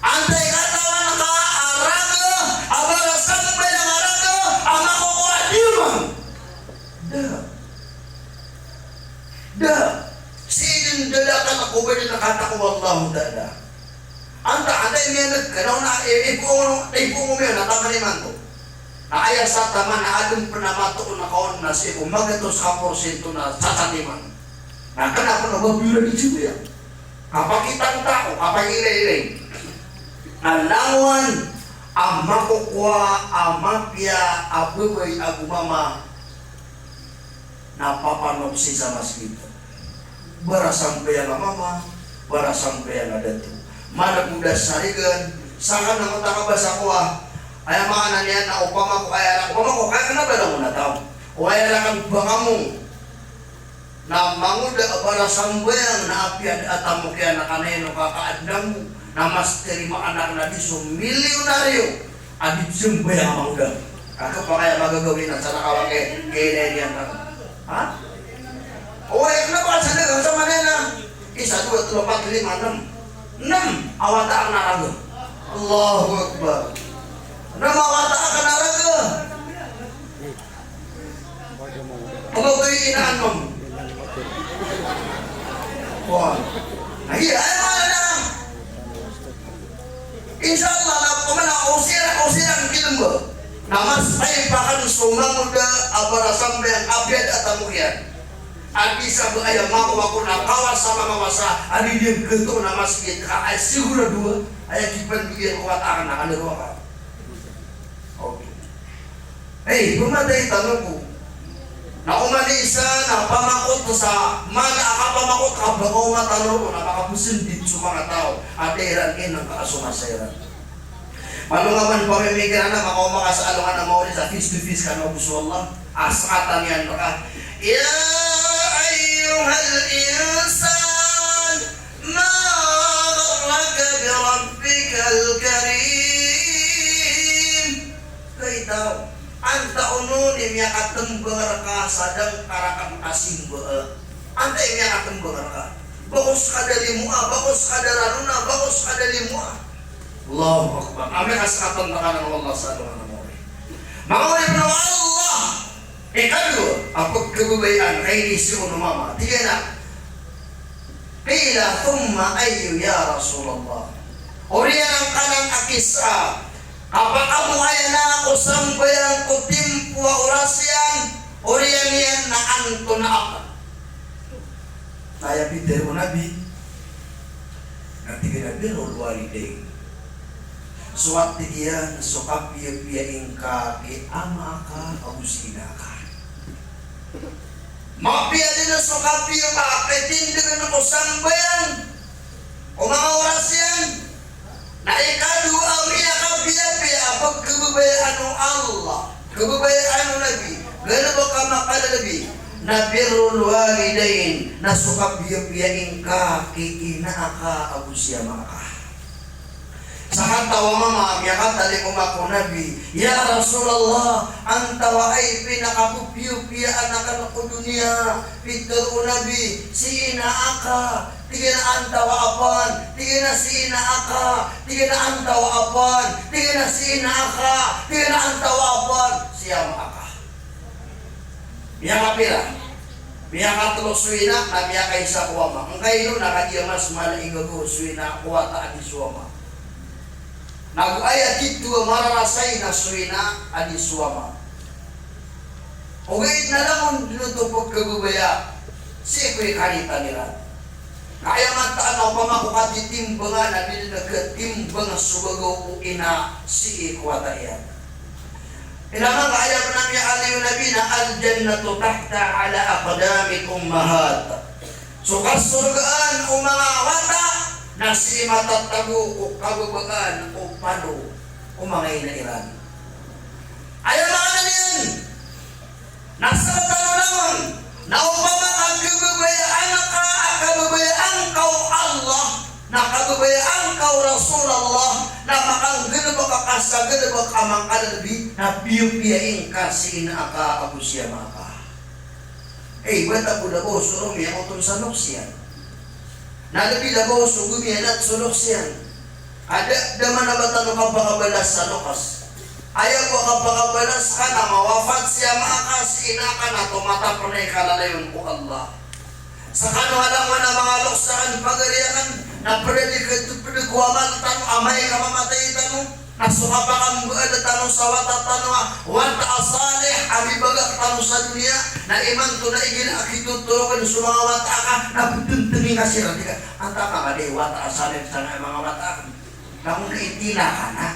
anta ay katawan naka raga abara sampai nga raga amako ko adiman Sidin dadakan ako ba din nakata ko wallahu ta'ala. Anta yung nagkanaw na ipo mo yun natama ni manto. Na ayah sa tama na adong panamato ko na kaon na si umagatos ka porsyento na sasatiman. Na kanapa na babira di siya. Kapakitang tao, kapag-ilay-ilay. Alangan, amakukwa, amapya, abubay, agumama, napapanok si sa maskita. Bara sampai yang mama, bara sampai yang ada tu. Mana muda sarigan, sangat nama tak bahasa kuah. Ayah mana niat na upama ko ayah kenapa dah muna tahu? O ayah lakan bangamu. Na manguda bara sampai yang na api ada atamu kaya anak aneno kakaadnamu. Na mas terima anak na diso milionario. Adit sampai yang manguda. Kakak pakaya magagawin na sana kawake kaya yan na. Ha? Oh ya kenapa sana gak sama nena? 1, 2, 3, 4, 5, 6 awata ang naraga. Allahu Akbar. 6 awata ang naraga. Ano ito yung inaan mo? Wah. Iya, ay mga na. Insyaallah na kumana usira kilim ba? Namas ay pakan sumamuda abara sampai ang abiyad at amukyan. Adi sabu ayam aku nak kawas sama kawasa adi dia gentuk nama sikit ka sigura dua ayah kipan biar kuat akan ada ruang. Oke. Hei, pemadai tanungku. Na umali isa na pamakot sa mana aka pamakot ka bangaw matanong na makapusin din sa mga tao at iran ng kaasumasayran. Malungaman pamimikiran na makaw makasalungan na mawari sa face to face ka na gusto Allah. Asatan yan baka. Ya ayyuhal insan ma gharraka bi rabbikal karim. Kay tao anta ununim ya katembeur ka sadang karakan asing beuh. Anta ya katembeur ka. Bagus kadali mua, bagus kadararuna, bagus kadali mua. Allahu Akbar. Amin asatan takanan Allah sallallahu alaihi. Mawari na Allah. Ikadu apag kebubayan kay si mama. Tiga na. Qila thumma ayyu ya Rasulullah. Oriyan ang kanang akisa. Kapag kamu ay na ako sambayang kutimpo orasyan, oriyan yan na anto na ako. Naya Peter o Nabi, natigil na birol waliday. Suwat tigiyan, sukap piya-piyain ka, ama ka, abusina ka. Mapiya din na sukap piya ka, petindigan ako sambayan, o mga oras yan, na ikadu ang iya ka piya-piya, pag kababayaan ng Allah, kababayaan ng Nabi, gano'n ba ka makalalabi, na birrul walidain, na sukap piya-piyain ka, kiina ka, abusya maka. Sahat tawa mama miyakat tali umako Nabi, ya Rasulullah anta wa ay pinakapupiyo-piya anakan ko dunia pintur Nabi siina aka tigina anta wa apan tigina siina aka tigina anta wa apan tigina siina aka tigina anta wa apan siyam aka miyakapira miyakatlo suina na miyakay sa kuwama ang kayo nakadiya mas malaigago suina kuwata adi suwama nag-aya dito mararasay na suina adi suwama. Ugay na lang ang dinutupog kagubaya si kuy kanita nila. Kaya mataan ako pamakukat itimbangan na dinagatimbang subagaw o ina si ikwata iyan. Ilamang kaya pa namin aliw Nabi na al-jannatu tahta ala aqdamit ummahat. So kasurgaan o mga wata na si matatago o kababagan o pano o mga inairan. Ayaw mga naniyan, nasa katanungan, na upama kababayaan ka, kababayaan kau Allah, na kababayaan kau Rasulullah, na makanggalabak ka kasaggalabak amang kalalabi, na piyo-piyain ka sina ka abusya maka. Ba't ako na ko, surong niya ko sa noksyan. Nalabi labo sugumian at suluksyan. Ada daman na batano kapakabalas sa lukas. Ayaw ko kapakabalas ka na mawafat siya maakas inakan at tumatapunay kalalayon ko Allah. Sa kanuhalaman na mga luksaan pagariakan na predikwaman tano amay ka mamatay tano. Nasukapakang buwan na tanong sa wata tanong wata asalih abibagak tanong sa dunia na iman to na iginakituturokan sa mga wata ka na putuntungin ka siya ang taka ka di wata asalih sa mga wata ka na kung kaitila ka na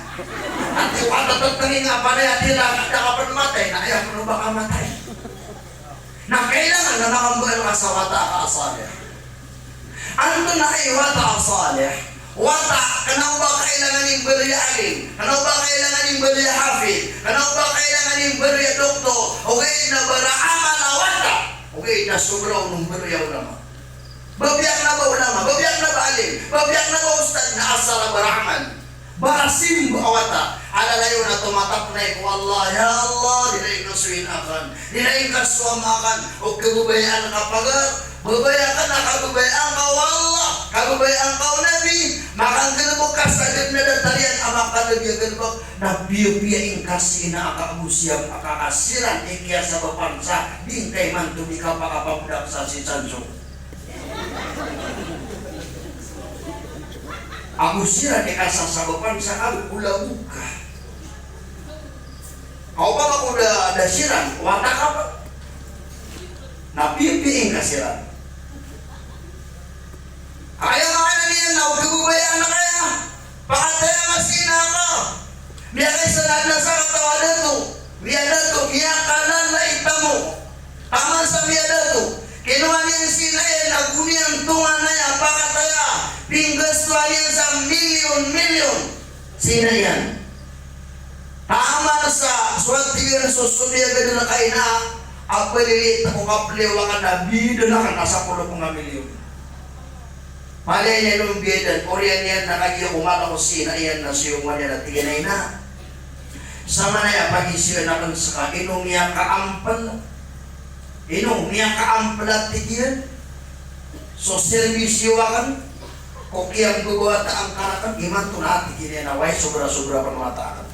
at wata tutungin nga pa na yatila ka na kapag matay na ayaw mo baka matay na kailangan na nakambuhan ka sa wata ka asalih ano na ay wata asalih wata, kanaw ba kailangan yung beriya alim? Kanaw ba kailangan yung beriya hafid? Kanaw ba kailangan yung beriya doktor? Okay na baraaman na wata? Okay na sobraw ng beriya ulama. Babiyak na ba ulama? Babiyak na ba alim? Babiyak na ba ustad na asara baraaman? Barasim ba awata? Alalayo na tumatap na ko Allah, ya Allah, dinaing kasuin akan, dinaing kasuam akan, o kabubayaan ka pagar, babayakan na kabubayaan ka Allah, kabubayaan ka Nabi, makanggalabog ka sa agad na datarian, amak ka nabiyaggalabog, na biyo-biyaing kasi na akabusiyang akakasiran, ikya sa bapansa, din kay man tumika pakapabudak sa si Sanso. Agusiran ikasasabapan sa ulaw ka. Kau ba makuda ada siran, wata ka pa? Napipiing ka siran. Kaya makana niyan na ugagubayaan na kaya. Pakataya nga sina ka. Biya kay sanad na sa katawa dato. Biya dato, biya kanan na itamo. Taman sa biya dato. Kinuha niyan sila naguni ang tunga na yan, pakataya. Pinggas tuwa niyan sa milyon. Sina yan? Tiga sosumia gada na kaina apalili tako kaplewa ka na bida na kan nasa 10 milyon. Malay niya nung biyadan, oriyan yan nakagiya kumala ko sina iyan na siyungan niya na tiginay na. Sama na yan, pag-isiyo na kan saka, inong niya kaampal. Inong niya kaampal at tigiyan. So, servisyo kan, kukiyang gugawata ang kanakan, iman to na tigin na, way, sobra-sobra pa matakan.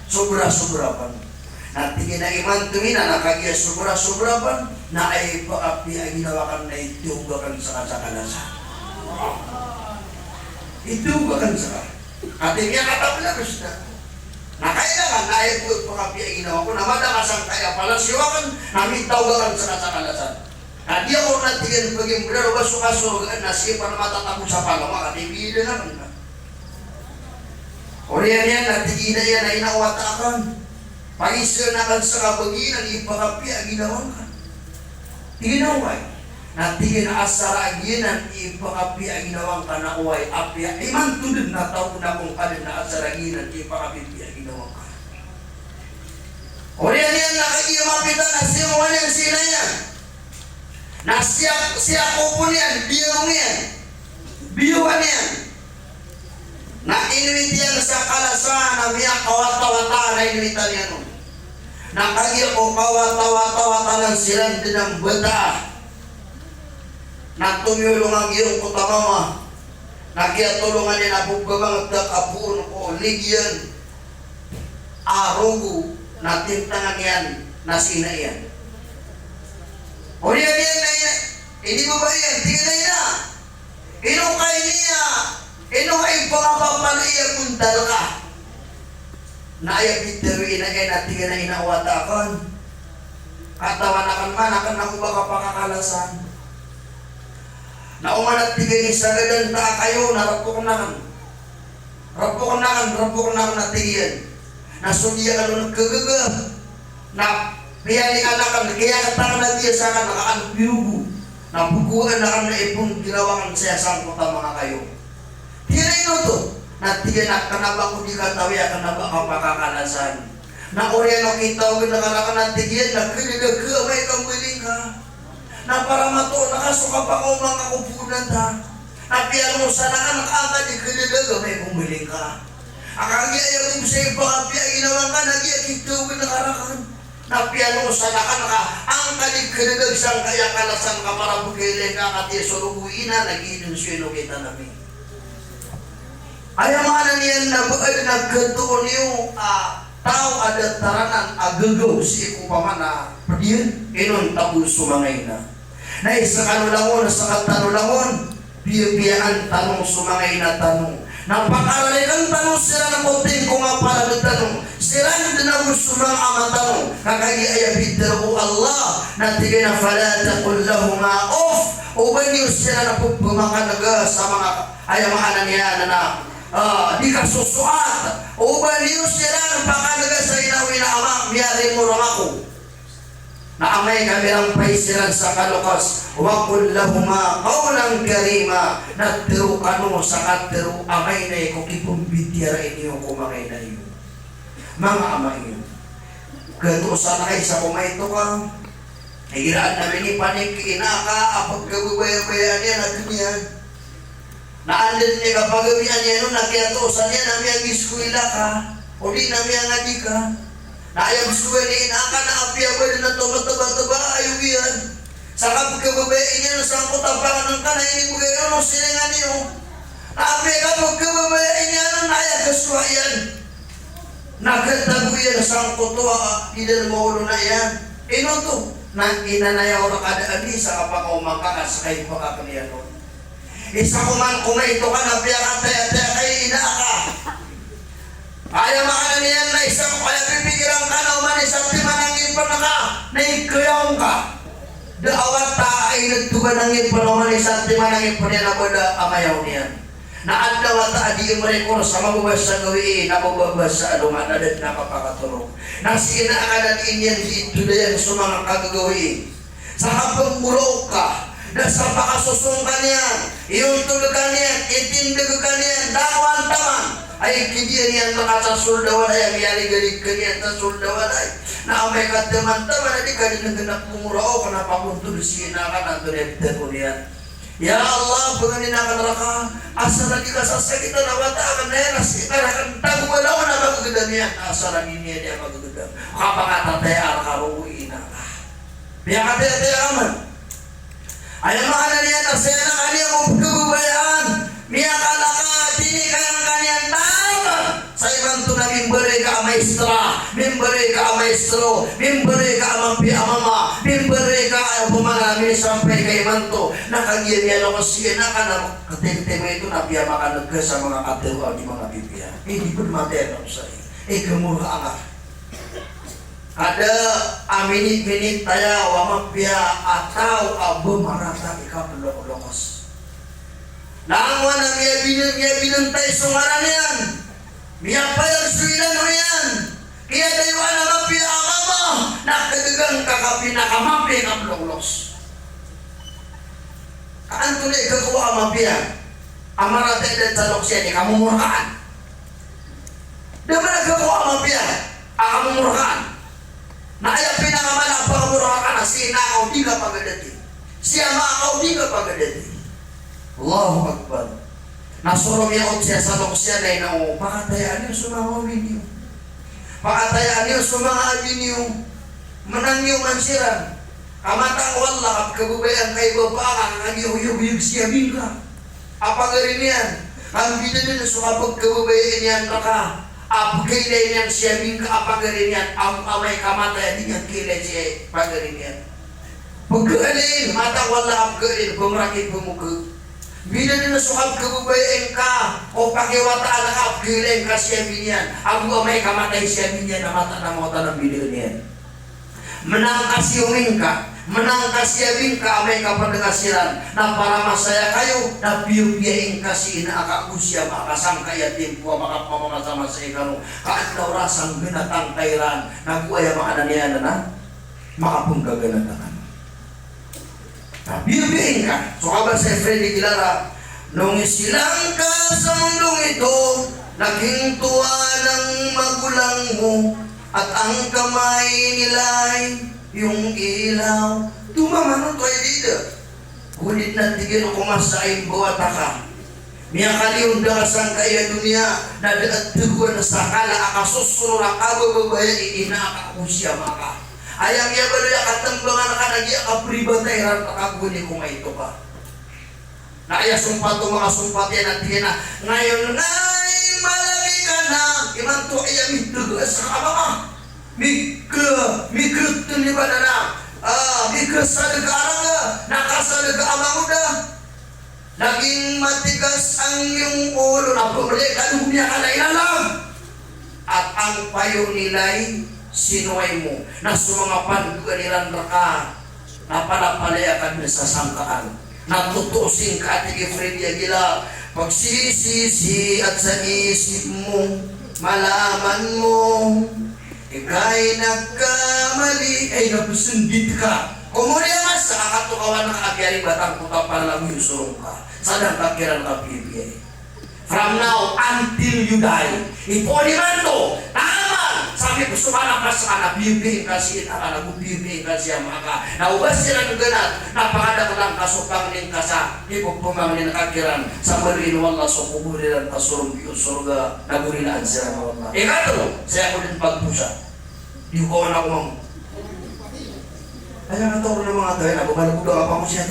Sobra-sobra pa. Natigin na iman to na, nakagiya sobra-sobra pa, na ay paapi ay ginawakan na itugakan sa kasakalasan. Itu bukan salah. Artinya kata benar sudah. Nah kailangan na ay po pakapi ay ginawa ko. Namada kasang kaya pala siwakan namin tawagan sa kasakalasan. Nah dia ko natigyan baging benar o suka-sukaan na siya para matatapos sa palawa. Katibida naman. Oriyan yan natigyan na yan na inawatakan. Pagisir na kan sa kabaginan ipakapi ay ginawa ka. Ginaway. Natigin asara ginan ipakapi ang ginawang kanaway apya iman tudun na taon na kung kalin na asara ginan ipakapi ang ginawang ka. Oriyan yan nakagiya mapita na siyawan yan sila yan. Na siya kupun yan, biyong yan. Biyuan yan. Na inuit yan sa kalasan na miya kawata-wata na inuitan yan. Nakagiya ko kawata-wata ng silang dinang bata. Natumulong ang iyong kutamama. Nakiatulungan niya na bugabang at kapuun ko ligyan. Arugo na tintangan yan na sina yan. O yan na yan. Hindi mo ba yan? Tingnan na yan. Inukay niya. Inukay pangapapalaya kundal ka. Naayag itawi na yan at tingnan na inawatakan. Katawan akan man akan nakuha ka pakakalasan. Na umanat tigay ni sagadan ta kayo na rapo ko naman na tigiyan na sundiya ka nung nagkagagab na piyali ka na kan kaya katakan na diya sa kan nakakan birugo na buguan na kan na ipong ginawakan siya sa kota mga kayo tiyan ino to na tiyan na kanaba ko di katawi kanaba ka pakakalasan na oriano kita na kanakan na tigiyan na kinigaga may kambiling ka na para mato nakasuka pa ko mga kupunan ta. Napiyan mo sana ka nakaka di kanilaga may bumiling ka. Akagi ayaw mo sa iba kapiya ginawa ka nagya kitawin na karakan. Napiyan mo sana ka ang kalig kanilag sang kaya kalasan ka para bugilin ka kati sulubuin na nag-inun sino kita namin. Ayaw mga niyan na nagkatuon yung tao ada taranan agagaw si ikupaman na padiyan inon tabul sumangay na. Na isa kanulangon sa katanulangon biyang tanong sumangay na tanong napakalagang tanong sila na puting kung nga pala ng tanong sila na dinawin sumang ama tanong kakagi ayabidar ko Allah na tigay na falata kullahuma off uban niyo sila na pagpumanganaga sa mga ayamahanan niya na di kasusuat uban niyo sila na pakanaga sa inawin na ama miyari mo lang ako na amay kami ang paisiran sa kalukas wa kullahuma qawlan karima na tiru kanu sa katiru amay na iko kipumbitira inyo kumangay na iyo mga amay ganto sana kay sa kumaito ka nagiraan namin ni panik inaka apag gabubaya-baya niya na ganyan naandin niya kapag gabihan niya nun nakiatosan niya nami ang iskuila ka o di nami ang adika na ayaw gusto ni inaka na apya ba na tumataba-taba ayaw yan sa kapagkababayin niya na sa kutapangan ng kanainin mo kayo no silingan niyo na apya kapagkababayin niya na ayaw kaswa yan nagkatago yan sa kutuwa hindi na maulo na yan ino to na inanayaw na kadaan sa kapakaumangka sa kayo pakakaniyan no isa kuman kumaito ka na apya ka kay inaka ayaw makanan niyan na isang kaya pipigiran ka na uman isang timanangin pa na ka na ikayaw ka daawat ta ay nagtubanangin pa na uman isang timanangin pa niya na bada amayaw niyan na adawat ta adi yung rekor sa mababas sa gawiin na mababas sa aluman na din nakapakatulong nang sinaanan inyan dito na yan sa mga kagagawiin sa habang murok ka na sa pakasusong ka niyan iyong tulugan niyan itindig ka niyan dawan taman ay kejadian terasa suldawan yang yari gari kalian suldawan ay na amay ka teman-teman adi kadin genap kumurao kenapa kuntu disinakan atau kemudian ya Allah pengeninakan neraka asal lagi kasasa kita nawata akan neras kita akan tahu balawan apa kegedamian asal lagi ini dia apa kegedam apa kata teh al-karuina biar kata teh aman ayam mana dia tersena dia mau kebubayaan dia kalaka ini kalian tahu saya bantu na memberi ka maestra memberi ka maestro memberi ka amampi amama memberi ka pemanamin sampai kay manto nakagiyan yan ako siya na ka na kateng-tema ito na biya makanagka sa mga katewa di mga bibya hindi ko naman sa kemurah nga ada aminit-minit tayo wamapya atau abo marata ikaw pelok-lokos nangwa na miya binantay sungaran yan miya payag suilan mo yan kaya dayuan na mapya akama nakagagang kakapi nakamapya ng longlos kaan tuloy kagawa mapya amaratay dan salok siya di kamumurakaan dapat nagagawa mapya akamumurakaan na ayaw pinakaman ang pangamurakaan na sinakaw di ka pagadati siya maakaw di ka pagadati Allahu Akbar. Nasuruh yaot siya sa loksya na inao. Pakatayaan niyo sa mga abin pakatayaan niyo sa mga abin niyo. Menang niyo mansiran. Kamatang wala kap kabubayan kay bapa ang agiyog-yog siya bingka. Apa garin yan? Ang bida din sa kapag kabubayan yan raka. Apa kilay niyan siya bingka apa garin yan? Ang amay kamatay din yan kilay siya pagarin yan. Pagkaalin, mata wala kap garin pumrakit pumuka. Bila din nasukab kabubayan ka o pakiwataan ka kileng ka siya binyan abu amay kamatay siya binyan na mata na mga tanang video niyan menang kasiyumin ka menang kasiyabing ka amay kapadagasiran na para masaya kayo na piyo-piyaing kasi na akakusya makasang kaya timpo makapamamasama sa ikano kaatlaw rasang binatang kairan nagbuaya mga ananiyan na makapunggaganatan bibiin ka. So kabar sa Freddy Gilara, nung isilang ka sa mundong ito, naging tuwa ng magulang mo, at ang kamay nila'y yung ilaw. Tumamanong to ay dida. Kulit na tigil kumasain buwata ka. Miya kaliw dasang kaya dunia, na daat tuguan sa kala akasusunod ang kabababaya inaakakusya maka. Ayang iya ba ya katembangan ka nagi kapribatay ran kakaguni kung ito pa. Na iya sumpat to mga sumpat yan at na ngayon ngay malaki ka na iman to iya mitugas sa kabama. Mikut ni ba na mikus sa nag-arang nakasal amang uda. Naging matigas ang iyong ulo na pumuli ka dunya ka na ilalang. At ang payo nila'y sinuway mo na sumangapan ka nilang raka na palapalayakan sa sangkaan natutusing ka at Freddy Aguila pagsisisi at sa isip mo malaman mo ika'y nagkamali ay napusundit ka kumuli mas sa akatukawan ng agyari batang puta palang yusurong ka sadang kakiran ka PBA from now until you die iponi man to tama sabi ko sumana ka sa anak bibing kasi anak bibing kasi maka naubas sila ng ganat napakada ko lang kasupang ning kasa ipagpumangin kakiran sa marin wala so kuburiran kasurong surga nagurinaan sila na wala ikato saya ko din pagpusa di ko na kumang ayaw na to ng mga tayo na bumalabog ka pa mo siya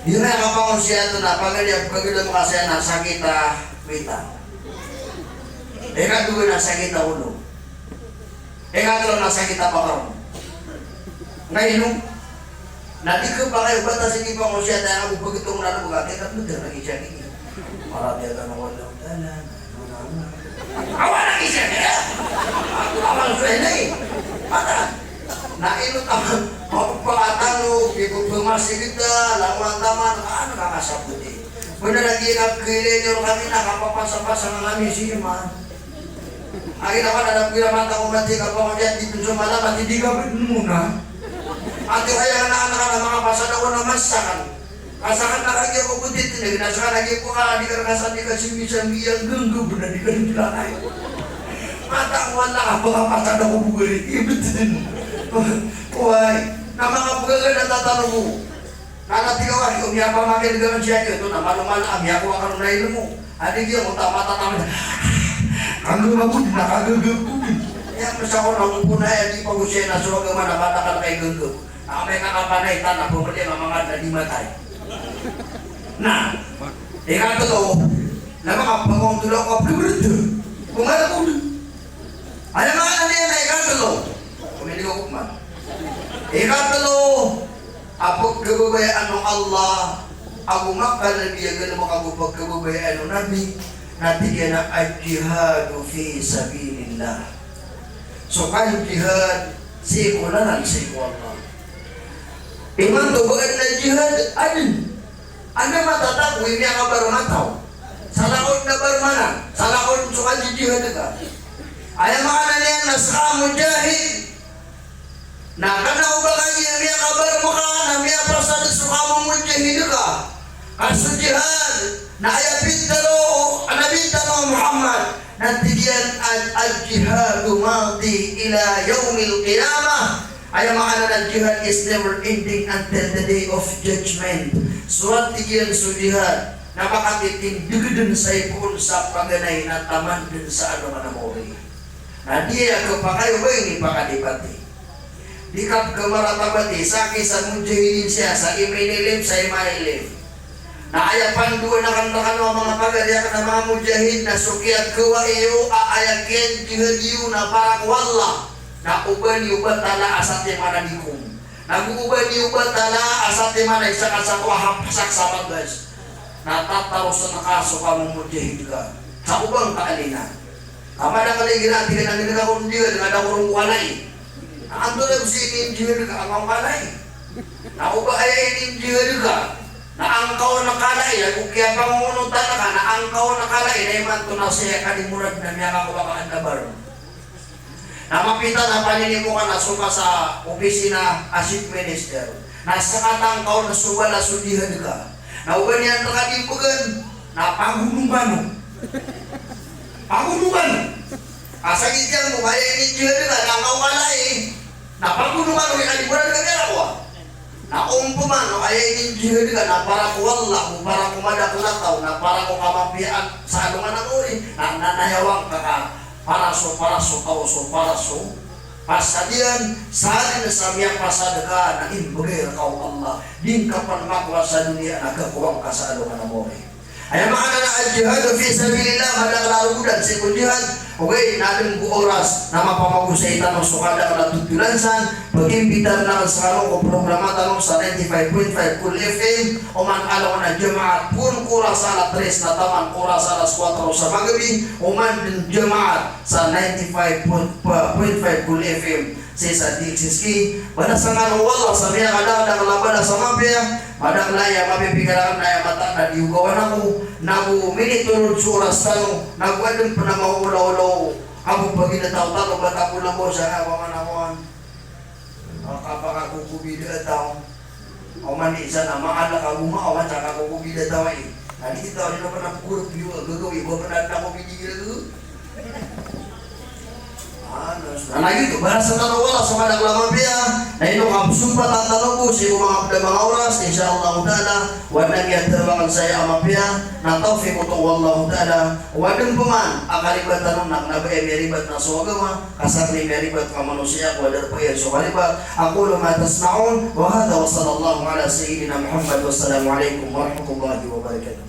yun na kapangon siya ito na pagaliap kagila mo kasi na sakita wita eka dugo na sakita ulo eka dugo na sakita pakaron ngayon nanti ke pakai batas ini pangon siya tayo na begitu na buka kita betul lagi siya ini para dia kan walau taala awan lagi siya aku amal suenai mata na ilo tamang mapapakatano, ipagpumasi kita, lawan taman, ano kakasabuti. Benar lagi kagilin nyo kami nakapapasa-pasa ng kami siman. Akin naman alam ko naman ako mati ka pa kaya dito sa malam at hindi ka muna. At kaya anak-anak na mga pasadaw na masakan. Asakan nakagya ko butit na ginasakan lagi ko ka di karakasan di kasi misang iyang genggo benar di kan bilanay. Mata wala apa pasada ko bugari ibetin. Why? Na mga bugaga na tatanong mo. Nanatigaw ari ko miya pa makin dengan siya ito na malumala miya ko ang kanunay mo. Adi dia mo tama-tama. Ang gumabud na kagagab. Ya masa ko nang punay di pagusya na so gamana bata kan kay genggo. Amay kakapanay tanah pumuli ang mga nadimatay. Nah, ikatlo, napakapagong tulong ko pribrito. Kung ano po, alam mga ano yan na ikatlo, kung hindi ko kukman. Ikatlo, apog kababayaan ng Allah, ako makalabiyagan mo ako pagkababayaan ng Nabi, natigyan na al-jihadu fi sabilillah. So kayo jihad, siko na lang, siko Allah. Iman tubuan na jihad, Anda matatakoy niya ka baru mataw. Salakot na baru mana? Salakot suka jihad ka. Ayaw makana niya nasa mujahid. Na kanaw ba kanya niya ka baru makana niya pasal suka mujahid ka. Kaso jihad na ayapin talo Nabi talo Muhammad nantiyan al-jihadu madi ila yaumil qiyamah. Ayaw makana ng jihad is never ending until the day of judgment. Surat tigian sudihan napakatitindig sa ipon sa paganay na taman din sa ano manamori. Na dia kapakayo ba ini pakadipati. Di kap kamaratabati sa kisa mujahidin siya sa iminilim sa imailim. Na ayapan doon na kantakan ng mga pagadiakan ng mga mujahid na sukiat kawa iyo aayakin jihad iyo na parang wala. Na uban yuban tala asat yang mana dikum. Nag-uban yuban tala asat yang mana isa kasakwa hapasak sa guys. Natataro sa nakaso ka mong mujahid ka. Sa ubang kaalina. Ama na kaligina tiga nang ginagakong diyan nga daw kurong walay. Ando na si ininjihad ka ang walay. Na uba ay ininjihad ka. Na angkaw na kalay kung kaya pangungunutan na ka na angkaw na kalay na iman to na siya kalimurad na miya kakubakaan na baro. Na mapita na paninimu ka na suka sa opisina asip minister. Nasa katangkaw na suba na sudihan ka. Na uban yan nakadibugan na pangulungan. Pangulungan. Asagit yan mo kaya inindihan ka na kalay. Na pangulungan mo ikaliburan ka galawa. Na umpuman no kaya inindihan ka na para kuwala para kumadaklantaw na para kukamampian sa anungan ng uri na nanayawang ka paraso pasadian saan na sa miyang pasadaka na imbagay kau Allah din kapan makwa sa dunia nagkakuwang ka sa alungan ng mori. Ay makana na al-jihad fi sabilillah hadang larudan sa jihad okay natin bu oras na mapamagusay tanong sukada ka natutulansan pag-imbitar na sa kanong programa tanong sa 95.5 Cool FM o man alaw na jamaat pun kura sa 3 na taman kura sa 4 sa magabi o man jamaat sa 95.5 Cool FM sa DXSK pada sa nga wala sa miya kadang labada sa mapya padang laya mapipigarakan na mata na diugawan ako nabu minitulod sa oras tanong nagwadong pa na maulaw-ulaw ako pag inataw-taw ba't ako na mo sa kawaman akoan kapag ako kubida taw o man isa na maala ka bumawan sa kakukubida taw eh naliti taw nila pa na puro piyo gagawin ba pa na ako binigil lagi itu bahasa tanawala sa madang lamang biya na ino kapsumpat at tanago sa mga mga oras insyaallah ta'ala wadang yatabangan saya amapya na tawfiq to wallahu ta'ala wadang paman akalibat tanong nabae meribat na suwagama kasakli meribat ka manusia wadar pa yan sukalibat aqulu ma tasma'un wa hadha wa sallallahu ala sayyidina Muhammad wassalamu alaikum warahmatullahi wabarakatuh.